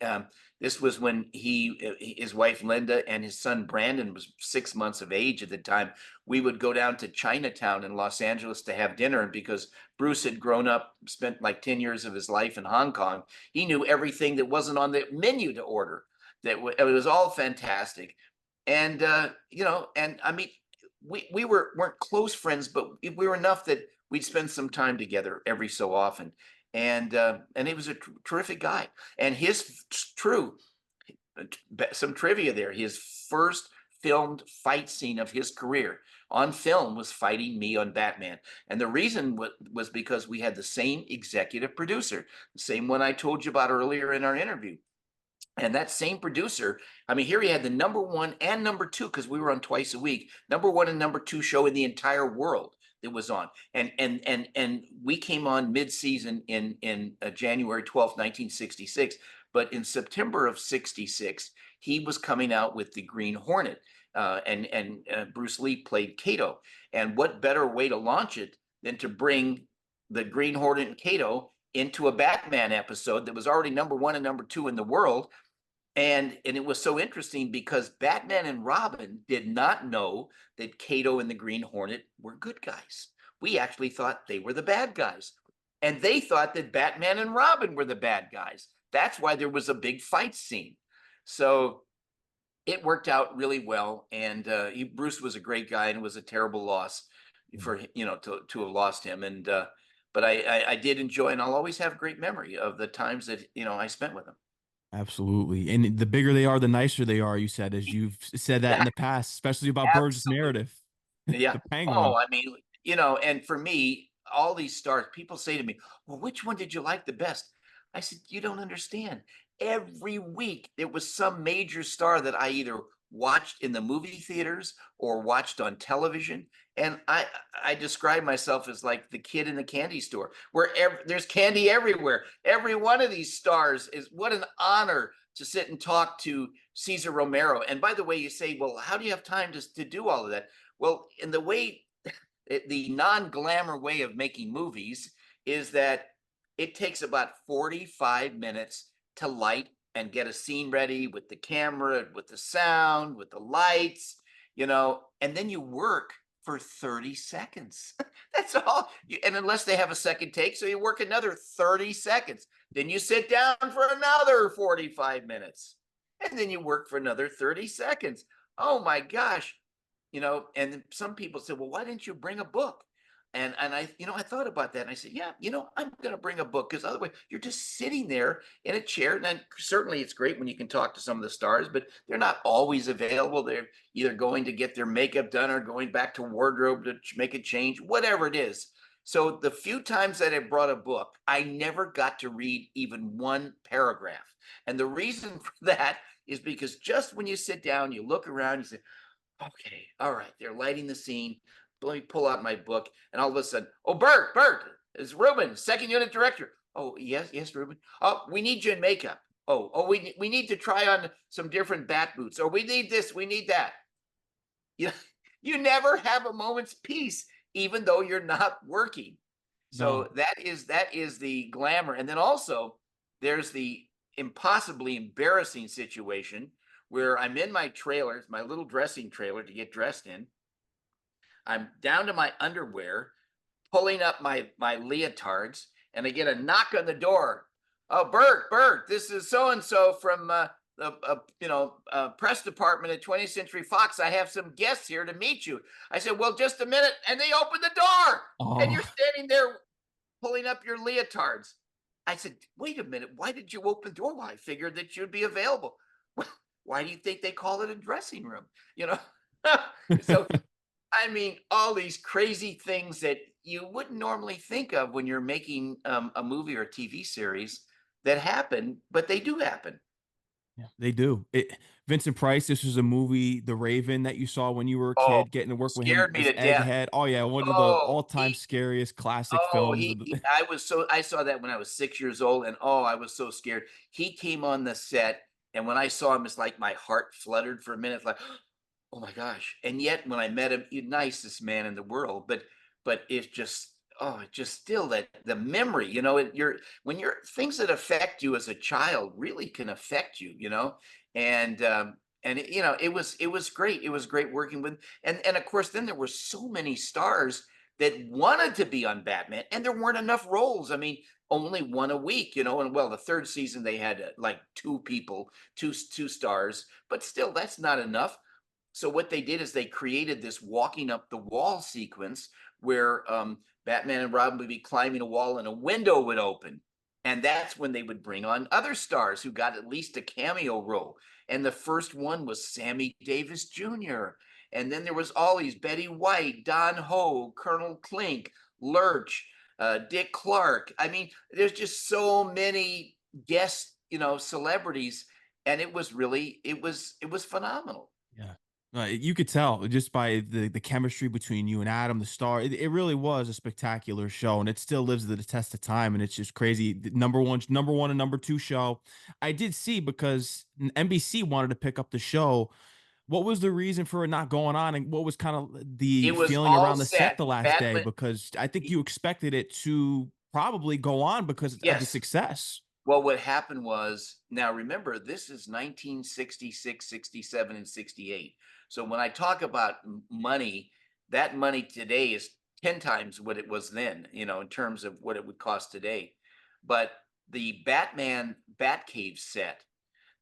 B: this was when his wife Linda and his son Brandon was 6 months of age at the time. We would go down to Chinatown in Los Angeles to have dinner, and because Bruce had grown up, spent like 10 years of his life in Hong Kong, he knew everything that wasn't on the menu to order. It was all fantastic. And and I mean, we weren't close friends, but we were enough that we'd spend some time together every so often. And he was a terrific guy. And some trivia there, his first filmed fight scene of his career on film was fighting me on Batman. And the reason was because we had the same executive producer, the same one I told you about earlier in our interview. And that same producer, I mean, here he had the #1 and #2, because we were on twice a week, #1 and #2 show in the entire world that was on. And we came on mid-season in January 12th, 1966. But in September of 66, he was coming out with the Green Hornet, and Bruce Lee played Kato. And what better way to launch it than to bring the Green Hornet and Kato into a Batman episode that was already #1 and #2 in the world. And it was so interesting because Batman and Robin did not know that Kato and the Green Hornet were good guys. We actually thought they were the bad guys. And they thought that Batman and Robin were the bad guys. That's why there was a big fight scene. So it worked out really well. And Bruce was a great guy, and it was a terrible loss for to have lost him. And but I did enjoy, and I'll always have great memory of the times that I spent with him.
A: Absolutely. And the bigger they are, the nicer they are, you said, as you've said that in the past, especially about Burgess
B: Absolutely.
A: Meredith,
B: Yeah.
A: the
B: Oh,
A: penguin.
B: I mean, and for me, all these stars, people say to me, well, which one did you like the best? I said, you don't understand. Every week there was some major star that I either watched in the movie theaters or watched on television. And I describe myself as like the kid in the candy store, where there's candy everywhere. Every one of these stars is, what an honor to sit and talk to Cesar Romero. And by the way, you say, well, how do you have time to do all of that? Well, in the way, the non-glamour way of making movies is that it takes about 45 minutes to light and get a scene ready with the camera, with the sound, with the lights, and then you work for 30 seconds. That's all. And unless they have a second take, so you work another 30 seconds. Then you sit down for another 45 minutes. And then you work for another 30 seconds. Oh my gosh. And some people said, well, why didn't you bring a book? And I thought about that, and I said, yeah, I'm going to bring a book, because otherwise you're just sitting there in a chair. And then certainly it's great when you can talk to some of the stars, but they're not always available. They're either going to get their makeup done or going back to wardrobe to make a change, whatever it is. So the few times that I brought a book, I never got to read even one paragraph. And the reason for that is because just when you sit down, you look around, you say, okay, all right, they're lighting the scene. Let me pull out my book. And all of a sudden, oh, Burt, it's Ruben, second unit director. Oh, yes, Ruben. Oh, we need you in makeup. Oh, we need to try on some different bat boots. Or we need this, we need that. You never have a moment's peace, even though you're not working.
A: No.
B: So that is the glamour. And then also there's the impossibly embarrassing situation where I'm in my trailer, my little dressing trailer to get dressed in. I'm down to my underwear, pulling up my leotards, and I get a knock on the door. Oh, Burt, this is so and so from the press department at 20th Century Fox. I have some guests here to meet you. I said, well, just a minute, and they open the door, and you're
A: Oh,
B: standing there pulling up your leotards. I said, wait a minute, why did you open the door? Well, I figured that you'd be available. Well, why do you think they call it a dressing room? So I mean, all these crazy things that you wouldn't normally think of when you're making a movie or a TV series that happen, but they do happen.
A: Yeah, they do. Vincent Price, this was a movie, The Raven, that you saw when you were a
B: Oh,
A: kid, getting to work with him
B: scared me
A: as
B: to death.
A: Egghead. Oh yeah, one of the
B: Oh,
A: all-time scariest classic
B: oh,
A: films of the
B: I was so, I saw that when I was 6 years old, and oh, I was so scared. He came on the set, and when I saw him, it's like my heart fluttered for a minute, like, oh my gosh. And yet, when I met him, he's nicest man in the world. But it's just, oh, it's just still that the memory, you're when you're things that affect you as a child really can affect you, and it was great. It was great working with, and of course, then there were so many stars that wanted to be on Batman, and there weren't enough roles. I mean, only one a week, and well, the third season they had like two people, two stars, but still, that's not enough. So what they did is they created this walking up the wall sequence where Batman and Robin would be climbing a wall and a window would open. And that's when they would bring on other stars who got at least a cameo role. And the first one was Sammy Davis Jr. And then there was all these Betty White, Don Ho, Colonel Klink, Lurch, Dick Clark. I mean, there's just so many guest, celebrities, and it was phenomenal.
A: Yeah. You could tell just by the chemistry between you and Adam, the star. It really was a spectacular show, and it still lives the test of time. And it's just crazy. The number one, and number two show. I did see because NBC wanted to pick up the show. What was the reason for it not going on, and what was kind of the
B: It was
A: feeling
B: all
A: around the set
B: set.
A: the last day?
B: Batman,
A: Because I think
B: y-
A: you expected it to probably go on because of the
B: yes.
A: success.
B: Well, what happened was, now remember, this is 1966, 67, and 68. So when I talk about money, that money today is 10 times what it was then, in terms of what it would cost today. But the Batman Batcave set,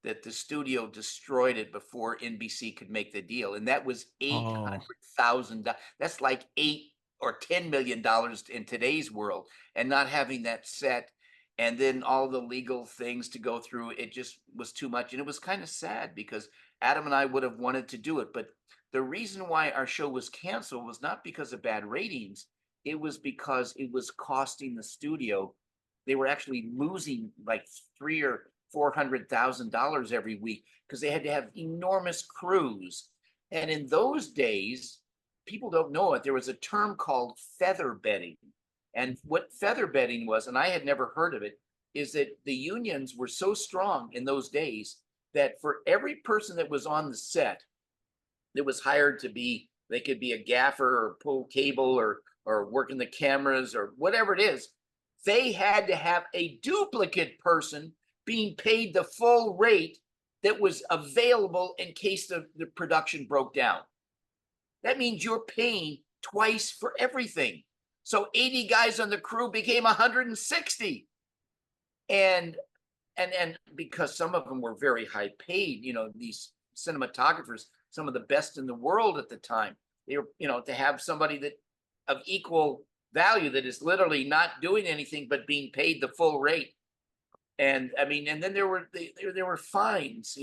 B: that the studio destroyed it before NBC could make the deal, and that was
A: Oh,
B: $800,000. That's like $8 or $10 million in today's world, and not having that set, and then all the legal things to go through, it just was too much, and it was kind of sad because Adam and I would have wanted to do it, but the reason why our show was canceled was not because of bad ratings. It was because it was costing the studio. They were actually losing like three or $400,000 every week because they had to have enormous crews. And in those days, people don't know it. There was a term called feather bedding. And what feather bedding was, and I had never heard of it, is that the unions were so strong in those days that for every person that was on the set that was hired to be, they could be a gaffer or pull cable or working the cameras or whatever it is, they had to have a duplicate person being paid the full rate that was available in case the production broke down. That means you're paying twice for everything. So 80 guys on the crew became 160. And and because some of them were very high paid, these cinematographers, some of the best in the world at the time, they were, to have somebody that of equal value that is literally not doing anything but being paid the full rate. And I mean, and then there were fines,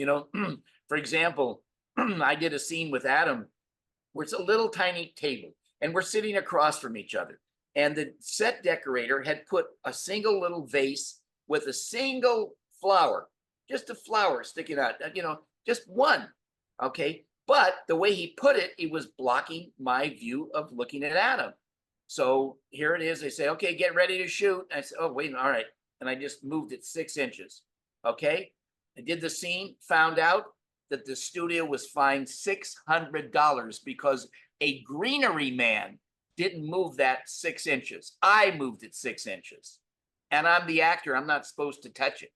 B: for example, I did a scene with Adam where it's a little tiny table and we're sitting across from each other, and the set decorator had put a single little vase with a single flower, just a flower sticking out, just one. Okay. But the way he put it, it was blocking my view of looking at Adam. So here it is. They say, okay, get ready to shoot. I said, oh, wait, all right. And I just moved it 6 inches. Okay. I did the scene, found out that the studio was fined $600 because a greenery man didn't move that 6 inches. I moved it 6 inches. And I'm the actor. I'm not supposed to touch it.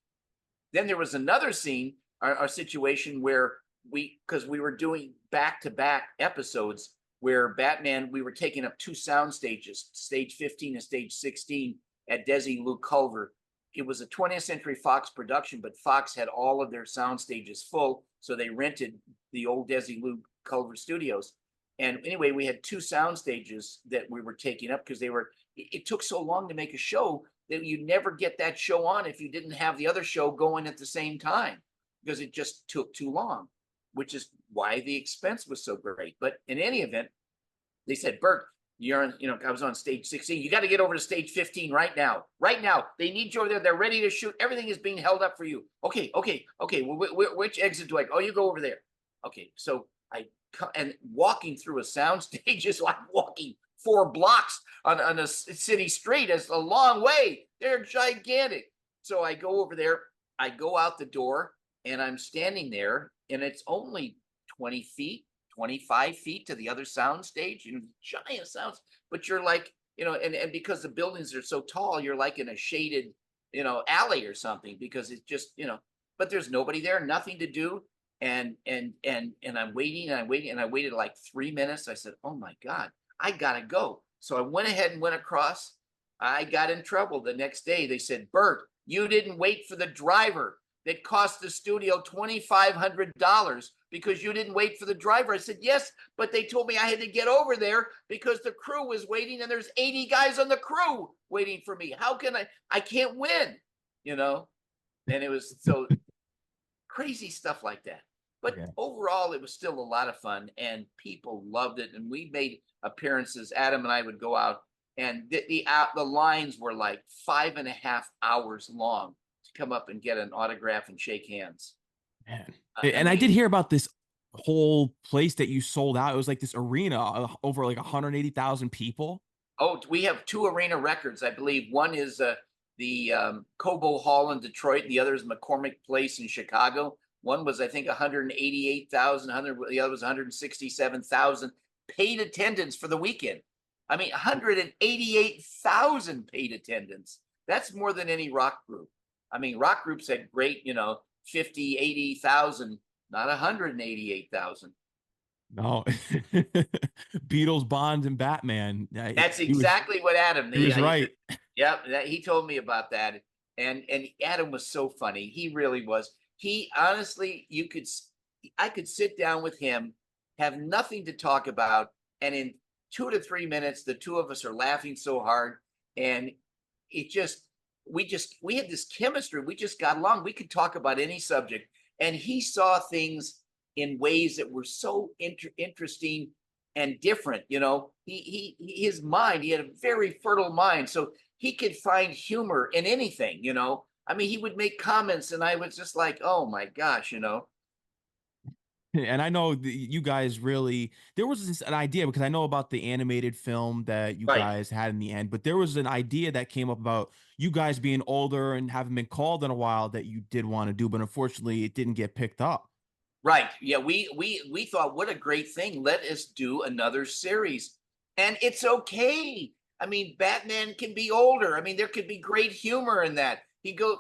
B: Then there was another scene, our situation where because we were doing back to back episodes where Batman, we were taking up two sound stages, stage 15 and stage 16 at Desi Luke Culver. It was a 20th Century Fox production, but Fox had all of their sound stages full. So they rented the old Desi Luke Culver studios. And anyway, we had two sound stages that we were taking up because it took so long to make a show that you never get that show on if you didn't have the other show going at the same time because it just took too long, which is why the expense was so great. But in any event, they said, Bert, you're on, I was on stage 16. You got to get over to stage 15 right now. Right now. They need you over there. They're ready to shoot. Everything is being held up for you. Okay. Well, which exit do I go? Oh, you go over there. Okay. So and walking through a sound stage is like walking 4 blocks on a city street. It's a long way. They're gigantic. So I go over there. I go out the door and I'm standing there, and it's only 20 feet, 25 feet to the other sound stage, giant sounds, but you're like, and because the buildings are so tall, you're like in a shaded, alley or something, because it's just, but there's nobody there, nothing to do. And I'm waiting and I'm waiting, and I waited like 3 minutes. I said, oh my God, I gotta go. So I went ahead and went across. I got in trouble the next day. They said, Bert, you didn't wait for the driver that cost the studio $2,500 because you didn't wait for the driver. I said, yes, but they told me I had to get over there because the crew was waiting, and there's 80 guys on the crew waiting for me. How can I can't win, And it was so crazy stuff like that. But
A: Yeah.
B: overall, it was still a lot of fun, and people loved it. And we made appearances. Adam and I would go out, and the lines were like 5.5 hours long to come up and get an autograph and shake hands.
A: Man.
B: I
A: And I did
B: mean,
A: hear about this whole place that you sold out. It was like this arena over like 180,000 people.
B: oh, we have 2 arena records, I believe. One is the Cobo Hall in Detroit. The other is McCormick Place in Chicago. One was, I think, 188,000. The other was 167,000 paid attendance for the weekend. I mean, 188,000 paid attendance. That's more than any rock group. I mean, rock groups had great, 50, 80,000, not 188,000.
A: No. Beatles, Bonds, and Batman.
B: That's
A: He was
B: exactly what Adam.
A: he was right.
B: Yep, he told me about that, and Adam was so funny. He really was. He honestly, I could sit down with him, have nothing to talk about, and in 2 to 3 minutes, the two of us are laughing so hard, and it just we had this chemistry. We just got along. We could talk about any subject, and he saw things in ways that were so interesting and different. His mind. He had a very fertile mind, so he could find humor in anything. I mean, he would make comments, and I was just like, oh my gosh.
A: And I know you guys really, there was an idea, because I know about the animated film that you
B: Right.
A: guys had in the end, but there was an idea that came up about you guys being older and haven't been called in a while that you did want to do, but unfortunately it didn't get picked up.
B: Right. Yeah, we thought, what a great thing. Let us do another series. And it's okay. I mean, Batman can be older. I mean, there could be great humor in that.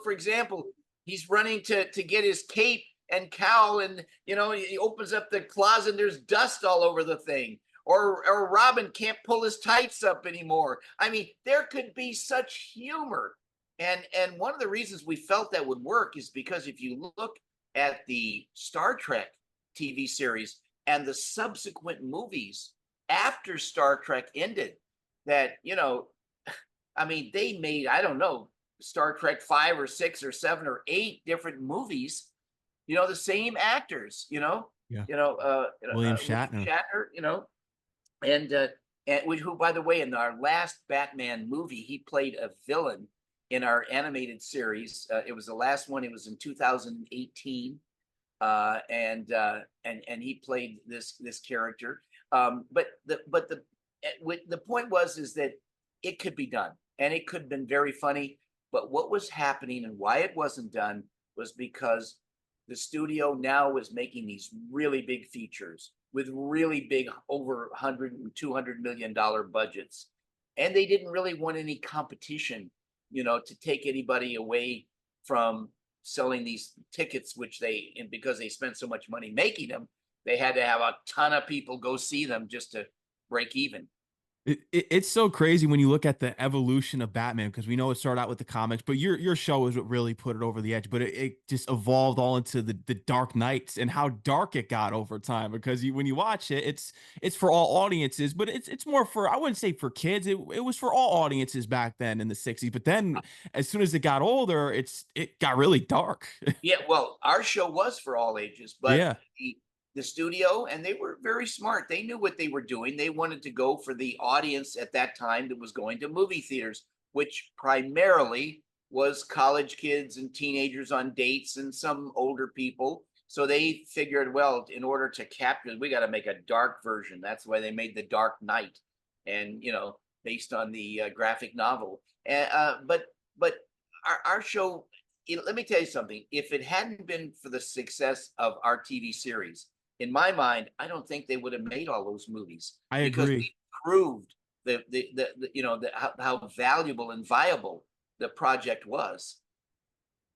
B: For example, he's running to get his cape and cowl, and he opens up the closet and there's dust all over the thing. Or Robin can't pull his tights up anymore. I mean, there could be such humor. And one of the reasons we felt that would work is because if you look at the Star Trek TV series and the subsequent movies after Star Trek ended, that, I mean, they made, I don't know, Star Trek 5 or 6 or 7 or 8 different movies, the same actors,
A: Yeah. William
B: William
A: Shatner.
B: Shatner, and who, by the way, in our last Batman movie, he played a villain in our animated series. It was the last one. It was in 2018, and he played this character. But the point is that it could be done, and it could have been very funny. But what was happening and why it wasn't done was because the studio now was making these really big features with really big, over 100 and 200 million dollar budgets, and they didn't really want any competition, to take anybody away from selling these tickets, and because they spent so much money making them, they had to have a ton of people go see them just to break even.
A: It's so crazy when you look at the evolution of Batman, because we know it started out with the comics, but your show is what really put it over the edge. But it just evolved all into the Dark Knights and how dark it got over time. Because when you watch it, it's for all audiences, but it's more for, I wouldn't say for kids. It was for all audiences back then in the 60s. But then as soon as it got older, it got really dark.
B: Yeah, well, our show was for all ages, but
A: Yeah.
B: the studio, and they were very smart. They knew what they were doing. They wanted to go for the audience at that time that was going to movie theaters, which primarily was college kids and teenagers on dates and some older people. So they figured, well, in order to capture, we got to make a dark version. That's why they made The Dark Knight, and based on the graphic novel. But our show, let me tell you something. If it hadn't been for the success of our TV series, in my mind, I don't think they would have made all those movies,
A: I
B: because
A: agree.
B: we proved how valuable and viable the project was.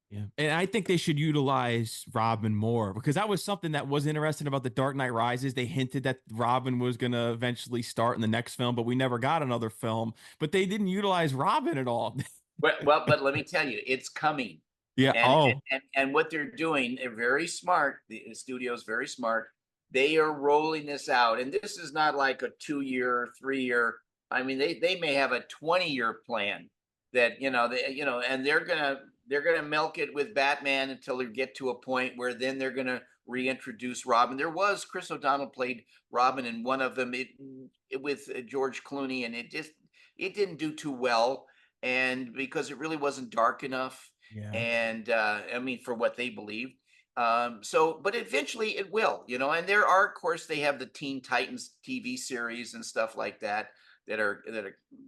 A: Yeah. And I think they should utilize Robin more, because that was something that was interesting about The Dark Knight Rises. They hinted that Robin was going to eventually start in the next film, but we never got another film. But they didn't utilize Robin at all.
B: But let me tell you, it's coming.
A: Yeah.
B: And
A: Oh,
B: what they're doing, they're very smart. The studio is very smart. They are rolling this out, and this is not like a 2-year, 3-year. I mean, they may have a 20-year plan that and they're gonna milk it with Batman until they get to a point where then they're gonna reintroduce Robin. There was Chris O'Donnell played Robin in one of them, with George Clooney, and it didn't do too well, and because it really wasn't dark enough,
A: yeah.
B: and I mean, for what they believed. But eventually it will, and there are, of course, they have the Teen Titans TV series and stuff like that that are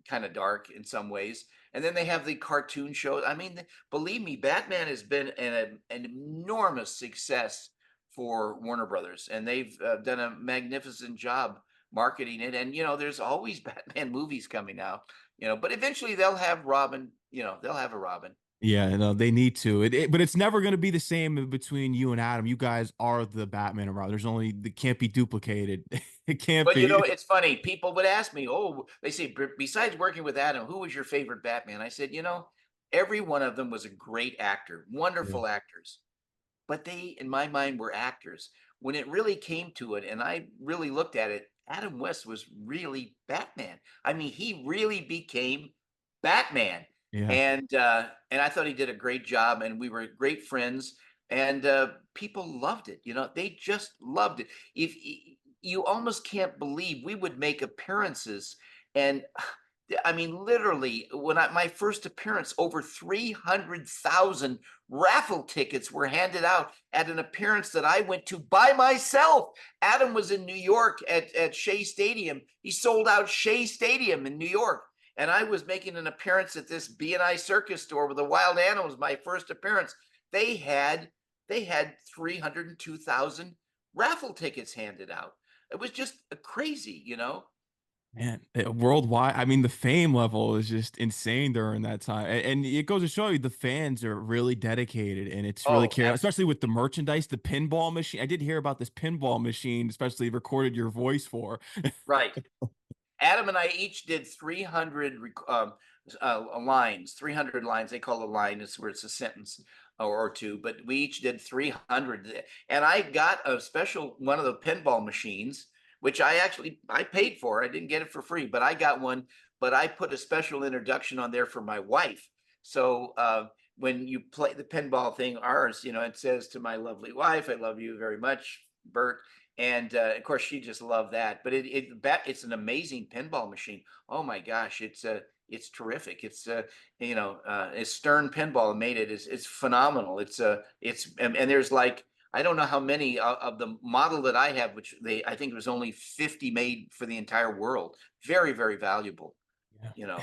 B: kind of dark in some ways. And then they have the cartoon shows. I mean, believe me, Batman has been an enormous success for Warner Brothers, and they've done a magnificent job marketing it. And there's always Batman movies coming out. But eventually they'll have Robin. They'll have a Robin.
A: Yeah, no, they need to. But it's never going to be the same between you and Adam. You guys are the Batman and Robin. There's only, it can't be duplicated. It can't
B: But
A: be.
B: it's funny. People would ask me, "Oh, they say, besides working with Adam, who was your favorite Batman?" I said, every one of them was a great actor,
A: Yeah.
B: wonderful actors. But they, in my mind, were actors. When it really came to it, and I really looked at it, Adam West was really Batman. I mean, he really became Batman,
A: Yeah.
B: and I thought he did a great job, and we were great friends, and people loved it. They just loved it. If you almost can't believe we would make appearances, and I mean, literally, when my first appearance, over 300,000 raffle tickets were handed out at an appearance that I went to by myself. Adam was in New York at Shea Stadium. He sold out Shea Stadium in New York. And I was making an appearance at this B&I circus store with the wild animals, my first appearance. They had 302,000 raffle tickets handed out. It was just crazy.
A: Man, worldwide, I mean, the fame level is just insane during that time. And it goes to show you the fans are really dedicated, and it's really
B: Oh,
A: care, especially with the merchandise, the pinball machine. I did hear about this pinball machine, especially recorded your voice for.
B: right. Adam and I each did 300 lines, 300 lines. They call it a line, it's where it's a sentence or two, but we each did 300. And I got a special one of the pinball machines, which I paid for. I didn't get it for free, but I got one. But I put a special introduction on there for my wife. So when you play the pinball thing, ours, it says, "To my lovely wife, I love you very much, Bert." And of course, she just loved that. But it's an amazing pinball machine. Oh my gosh, it's terrific. It's Stern Pinball made it. It's phenomenal. And there's like, I don't know how many of the model that I have, which I think it was only 50 made for the entire world. Very, very valuable.
A: Yeah.
B: You know.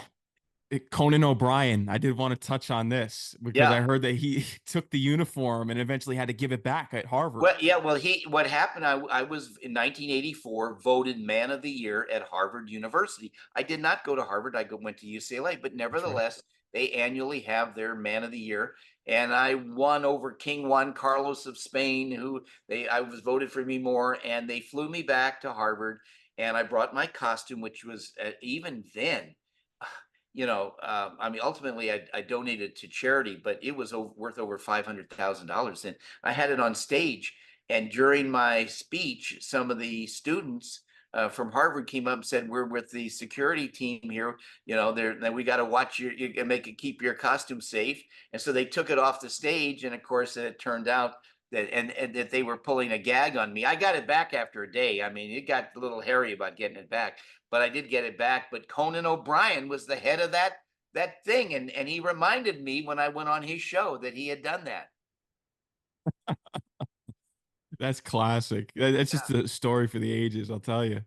A: Conan O'Brien, I did want to touch on this because I
B: Yeah.
A: heard that he took the uniform and eventually had to give it back at Harvard.
B: Well, yeah. Well, what happened? I was in 1984 voted Man of the Year at Harvard University. I did not go to Harvard. Went to UCLA, but
A: That's right.
B: nevertheless, they annually have their Man of the Year, and I won over King Juan Carlos of Spain, who I was voted for me more, and they flew me back to Harvard, and I brought my costume, which was even then. I mean, ultimately, I donated to charity, but it was worth over $500,000. And I had it on stage. And during my speech, some of the students from Harvard came up and said, "We're with the security team here. We got to watch keep your costume safe." And so they took it off the stage. And of course, it turned out and that they were pulling a gag on me. I got it back after a day. I mean, it got a little hairy about getting it back, but I did get it back. But Conan O'Brien was the head of that thing, and he reminded me when I went on his show that he had done that.
A: That's classic. That's
B: Yeah.
A: just a story for the ages, I'll tell you.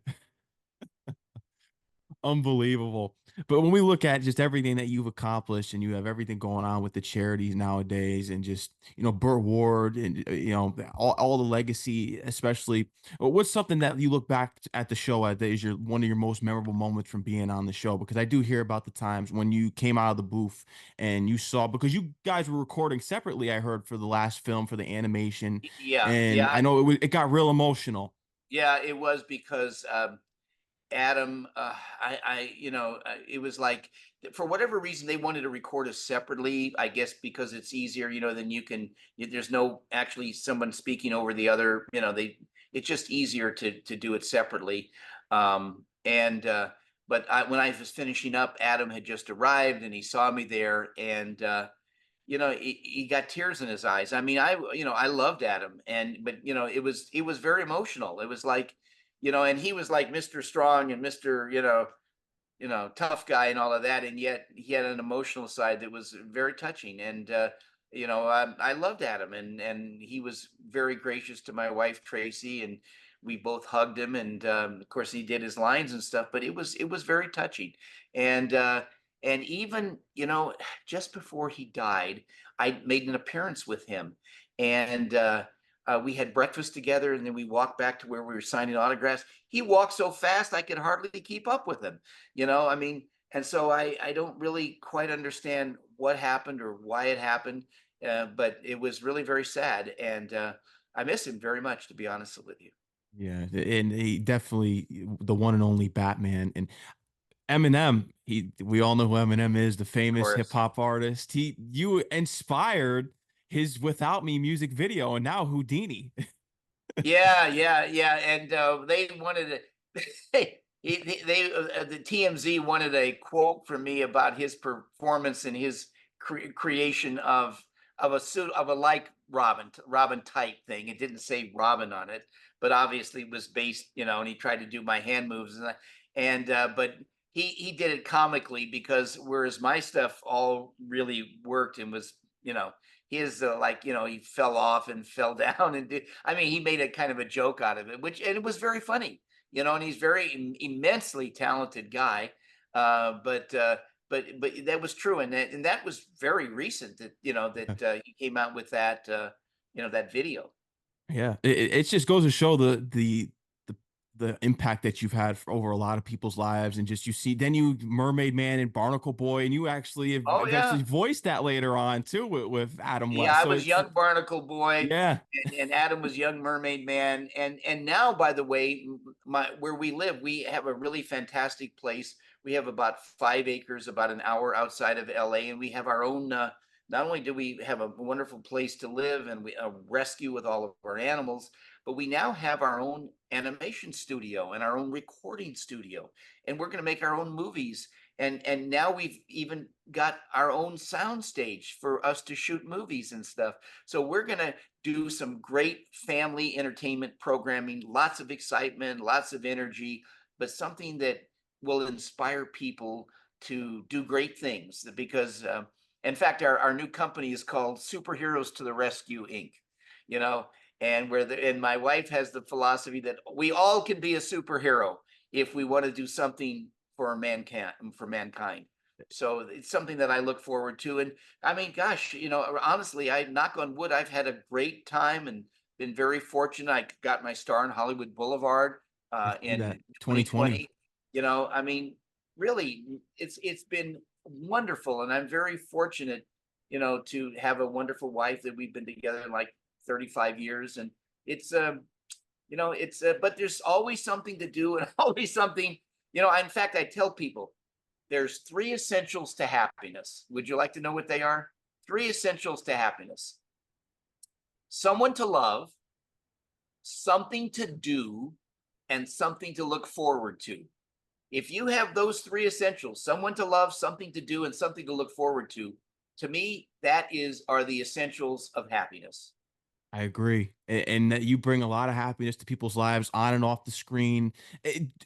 A: Unbelievable. But when we look at just everything that you've accomplished and you have everything going on with the charities nowadays and just, Burt Ward and, all the legacy, especially, what's something that you look back at the show at that is one of your most memorable moments from being on the show? Because I do hear about the times when you came out of the booth and you saw, because you guys were recording separately, I heard, for the last film for the animation.
B: Yeah,
A: And
B: yeah,
A: I know it got real emotional.
B: yeah. It was because Adam, it was like for whatever reason they wanted to record us separately. I guess because it's easier, then there's no actually someone speaking over the other. It's just easier to do it separately. And but when I was finishing up, Adam had just arrived and he saw me there, and he got tears in his eyes. I mean, I loved Adam, but it was very emotional. It was like, and he was like Mr. Strong and Mr. Tough guy and all of that, and yet he had an emotional side that was very touching. And I loved Adam, and he was very gracious to my wife Tracy, and we both hugged him, and of course he did his lines and stuff. But it was very touching, and even just before he died, I made an appearance with him, and we had breakfast together, and then we walked back to where we were signing autographs. He walked so fast I could hardly keep up with him. I mean, and so I don't really quite understand what happened or why it happened, but it was really very sad, and I miss him very much, to be honest with you.
A: Yeah, and he definitely the one and only Batman. And Eminem, we all know who Eminem is, the
B: Of
A: famous hip
B: course.
A: hop artist. You inspired his "Without Me" music video, and now Houdini.
B: Yeah, yeah, yeah, and they wanted it. The TMZ wanted a quote from me about his performance and his creation of a suit of a like Robin type thing. It didn't say Robin on it, but obviously it was based, and he tried to do my hand moves, but he did it comically, because whereas my stuff all really worked and was, his like, he fell off and fell down, and I mean, he made a kind of a joke out of it, and it was very funny, and he's very immensely talented guy. But that was true, and that was very recent, that he came out with that video.
A: Yeah, it just goes to show the the impact that you've had for over a lot of people's lives, and just you see, then you Mermaid Man and Barnacle Boy, and you actually have
B: Oh
A: eventually
B: yeah.
A: voiced that later on too with Adam
B: Yeah,
A: West.
B: I
A: So
B: was
A: it's
B: young Barnacle Boy,
A: yeah,
B: and Adam was young Mermaid Man, and now, by the way, my where we live, we have a really fantastic place. We have about 5 acres, about an hour outside of LA, and we have our own. Not only do we have a wonderful place to live and we rescue with all of our animals, but we now have our own animation studio and our own recording studio, and we're going to make our own movies. And now we've even got our own sound stage for us to shoot movies and stuff. So we're going to do some great family entertainment programming, lots of excitement, lots of energy, but something that will inspire people to do great things. Because in fact, our new company is called Superheroes to the Rescue Inc. You know, and my wife has the philosophy that we all can be a superhero if we want to do something for mankind. So it's something that I look forward to. And I mean, gosh, honestly, I knock on wood, I've had a great time and been very fortunate. I got my star in Hollywood Boulevard
A: I see
B: in
A: that 2020.
B: 2020. I mean, really, it's been wonderful, and I'm very fortunate, to have a wonderful wife that we've been together in like 35 years, and it's but there's always something to do, and always something. In fact, I tell people there's three essentials to happiness. Would you like to know what they are? Three essentials to happiness: someone to love, something to do, and something to look forward to. If you have those three essentials, someone to love, something to do, and something to look forward to me, that are the essentials of happiness.
A: I agree. And that you bring a lot of happiness to people's lives on and off the screen.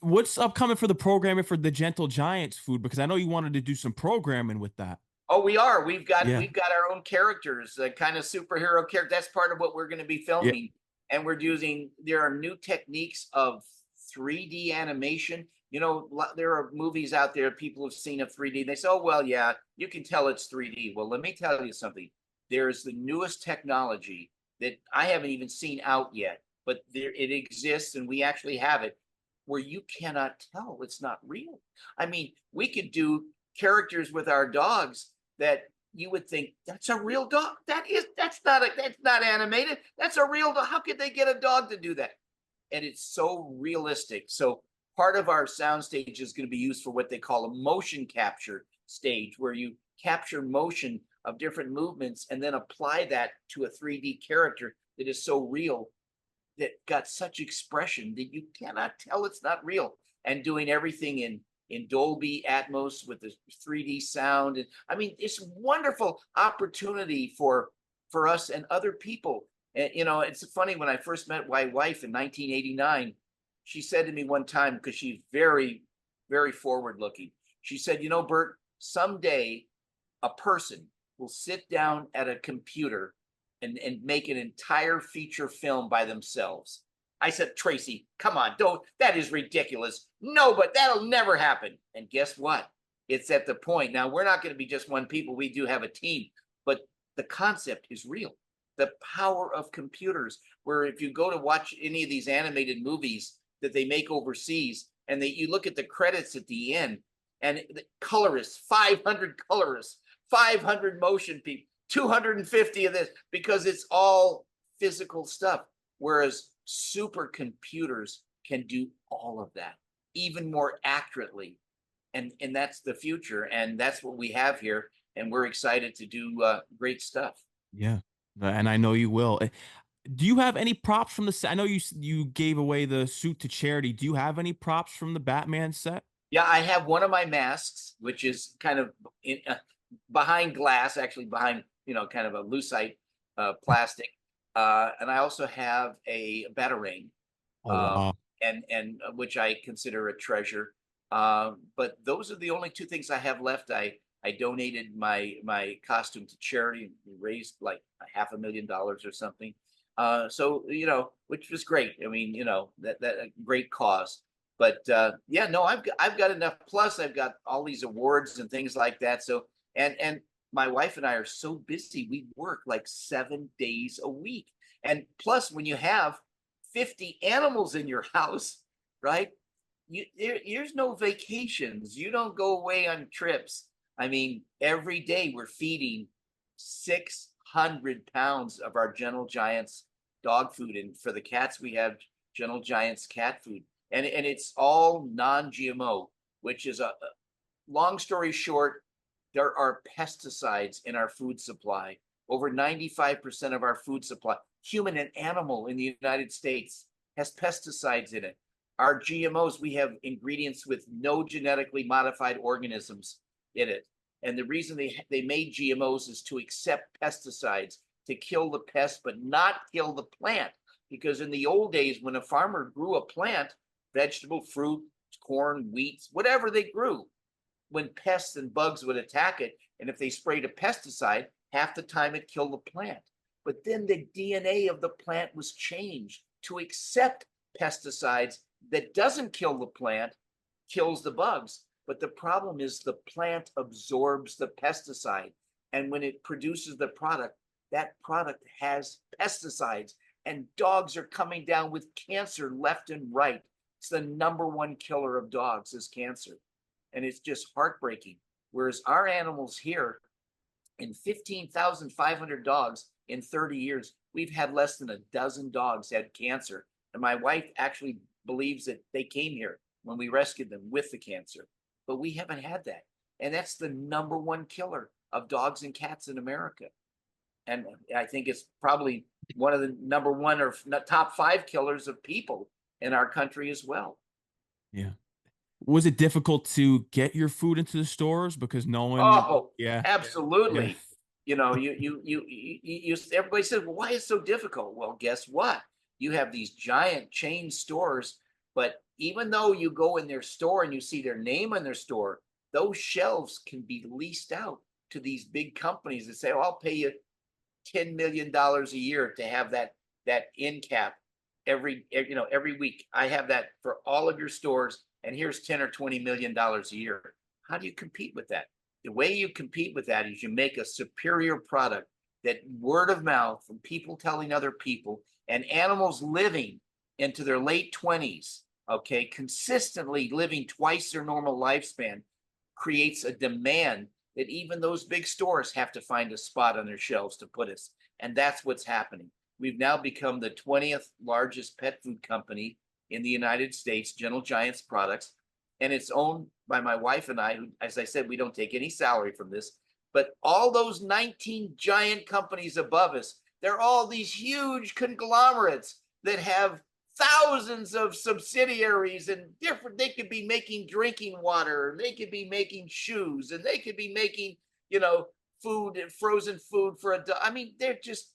A: What's upcoming for the programming for the Gentle Giants food? Because I know you wanted to do some programming with that.
B: Oh, we are. We've got
A: Yeah.
B: we've got our own characters, kind of superhero character. That's part of what we're going to be
A: Yeah.
B: filming, and we're using. There are new techniques of 3D animation. You know, there are movies out there people have seen of 3D. They say, "Oh, well, yeah, you can tell it's 3D." Well, let me tell you something. There is the newest technology that I haven't even seen out yet, but there it exists, and we actually have it, where you cannot tell it's not real. I mean, we could do characters with our dogs that you would think that's a real dog. That's not animated. That's a real dog. How could they get a dog to do that? And it's so realistic. So part of our sound stage is going to be used for what they call a motion capture stage, where you capture motion of different movements and then apply that to a 3D character that is so real, that got such expression that you cannot tell it's not real, and doing everything in Dolby Atmos with the 3D sound. And I mean, it's wonderful opportunity for us and other people. And you know, it's funny, when I first met my wife in 1989, she said to me one time, because she's very, very forward looking, she said, "You know, Bert, someday a person will sit down at a computer and make an entire feature film by themselves." I said, "Tracy, come on, don't, that is ridiculous. No, but that'll never happen." And guess what? It's at the point. Now, we're not going to be just one people. We do have a team, but the concept is real. The power of computers, where if you go to watch any of these animated movies that they make overseas, and you look at the credits at the end, and the colorists, 500 colorists, 500 motion people, 250 of this, because it's all physical stuff. Whereas supercomputers can do all of that even more accurately. And that's the future. And that's what we have here. And we're excited to do great stuff.
A: Yeah. And I know you will. Do you have any props from the set? I know you gave away the suit to charity. Do you have any props from the Batman set?
B: Yeah, I have one of my masks, which is kind of behind glass, actually behind, kind of a lucite plastic. And I also have a batarang,
A: Oh
B: um,
A: wow.
B: and which I consider a treasure. But those are the only two things I have left. I donated my costume to charity. We raised like $500,000 or something. So which was great. I mean, that a great cause. But yeah, no, I've got enough. Plus, I've got all these awards and things like that. So and my wife and I are so busy. We work like 7 days a week. And plus, when you have 50 animals in your house, right? There's no vacations. You don't go away on trips. I mean, every day we're feeding 600 pounds of our Gentle Giants dog food. And for the cats, we have Gentle Giants cat food. And it's all non-GMO, which is a long story short, there are pesticides in our food supply. Over 95% of our food supply, human and animal in the United States, has pesticides in it. Our GMOs, we have ingredients with no genetically modified organisms in it. And the reason they made GMOs is to accept pesticides, to kill the pest, but not kill the plant. Because in the old days, when a farmer grew a plant, vegetable, fruit, corn, wheat, whatever they grew, when pests and bugs would attack it, and if they sprayed a pesticide, half the time it killed the plant. But then the DNA of the plant was changed to accept pesticides that doesn't kill the plant, kills the bugs. But the problem is the plant absorbs the pesticide. And when it produces the product, that product has pesticides. And dogs are coming down with cancer left and right. It's the number one killer of dogs is cancer. And it's just heartbreaking. Whereas our animals here, in 15,500 dogs in 30 years, we've had less than a dozen dogs had cancer. And my wife actually believes that they came here when we rescued them with the cancer. But we haven't had that. And that's the number one killer of dogs and cats in America. And I think it's probably one of the number one or top five killers of people in our country as well.
A: Yeah. Was it difficult to get your food into the stores because no one?
B: Oh,
A: Yeah. Yeah.
B: absolutely. Everybody says, well, why is it so difficult? Well, guess what? You have these giant chain stores, but even though you go in their store and you see their name on their store, those shelves can be leased out to these big companies that say, oh, I'll pay you $10 million a year to have that end cap every week. I have that for all of your stores, and here's 10 or $20 million a year. How do you compete with that? The way you compete with that is you make a superior product that word of mouth from people telling other people, and animals living into their late 20s, okay, consistently living twice their normal lifespan, creates a demand that even those big stores have to find a spot on their shelves to put us. And that's what's happening. We've now become the 20th largest pet food company in the United States, Gentle Giants Products. And it's owned by my wife and I, who, as I said, we don't take any salary from this. But all those 19 giant companies above us, they're all these huge conglomerates that have thousands of subsidiaries and different. They could be making drinking water, they could be making shoes, and they could be making, food and frozen food for I mean, they're just,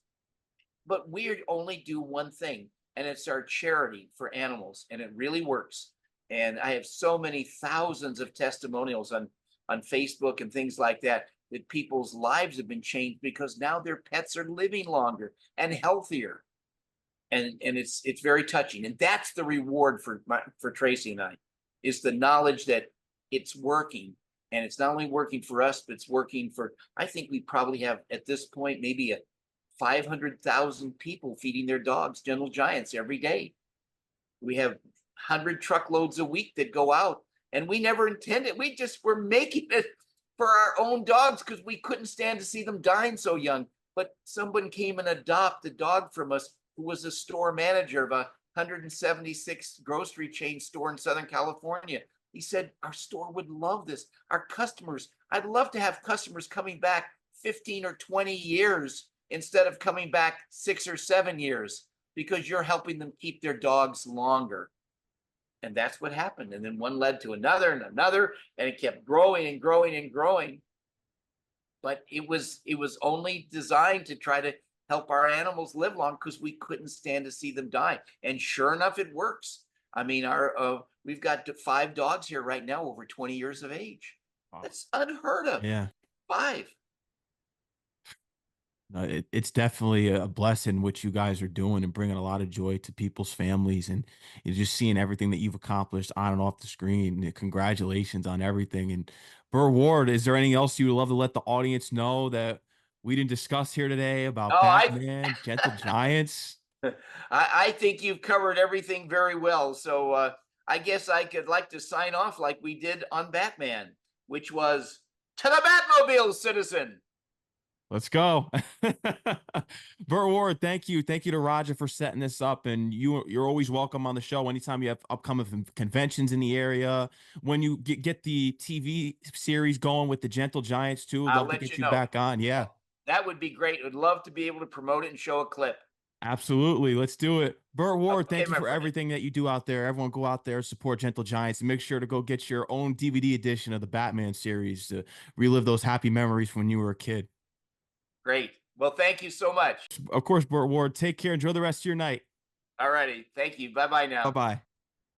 B: but we only do one thing, and it's our charity for animals, and it really works. And I have so many thousands of testimonials on Facebook and things like that, that people's lives have been changed because now their pets are living longer and healthier. And it's very touching. And that's the reward for Tracy and I, is the knowledge that it's working. And it's not only working for us, but it's working for, I think we probably have at this point maybe 500,000 people feeding their dogs Gentle Giants every day. We have 100 truckloads a week that go out, and we never intended. We just were making it for our own dogs because we couldn't stand to see them dying so young. But someone came and adopted a dog from us who was a store manager of a 176 grocery chain store in Southern California. He said, our store would love this. Our customers, I'd love to have customers coming back 15 or 20 years instead of coming back 6 or 7 years, because you're helping them keep their dogs longer. And that's what happened. And then one led to another and another, and it kept growing and growing and growing. But it was only designed to try to help our animals live long, because we couldn't stand to see them die. And sure enough, it works. I mean, we've got 5 dogs here right now over 20 years of age.
A: Wow.
B: That's unheard of.
A: Yeah.
B: 5.
A: It's definitely a blessing what you guys are doing and bringing a lot of joy to people's families, and you're just seeing everything that you've accomplished on and off the screen. Congratulations on everything. And Burt Ward, is there anything else you would love to let the audience know that we didn't discuss here today about
B: Oh,
A: Batman, Gentle Giants?
B: I think you've covered everything very well. So I guess I could like to sign off like we did on Batman, which was, to the Batmobile, citizen.
A: Let's go. Burt Ward, thank you. Thank you to Roger for setting this up. And you're always welcome on the show anytime you have upcoming conventions in the area. When you get the TV series going with the Gentle Giants too,
B: I'll
A: love to
B: let
A: get
B: you
A: you
B: know.
A: back on. Yeah,
B: That would be great. I'd love to be able to promote it and show a clip.
A: absolutely. Let's do it. Burt Ward,
B: Okay,
A: thank you
B: my
A: for
B: friend.
A: everything that you do out there. Everyone go out there, support Gentle Giants, and make sure to go get your own DVD edition of the Batman series to relive those happy memories from when you were a kid.
B: Great. Well, thank you so much.
A: Of course, Burt Ward, take care. Enjoy the rest of your night.
B: All righty. Thank you. Bye-bye now.
A: Bye-bye.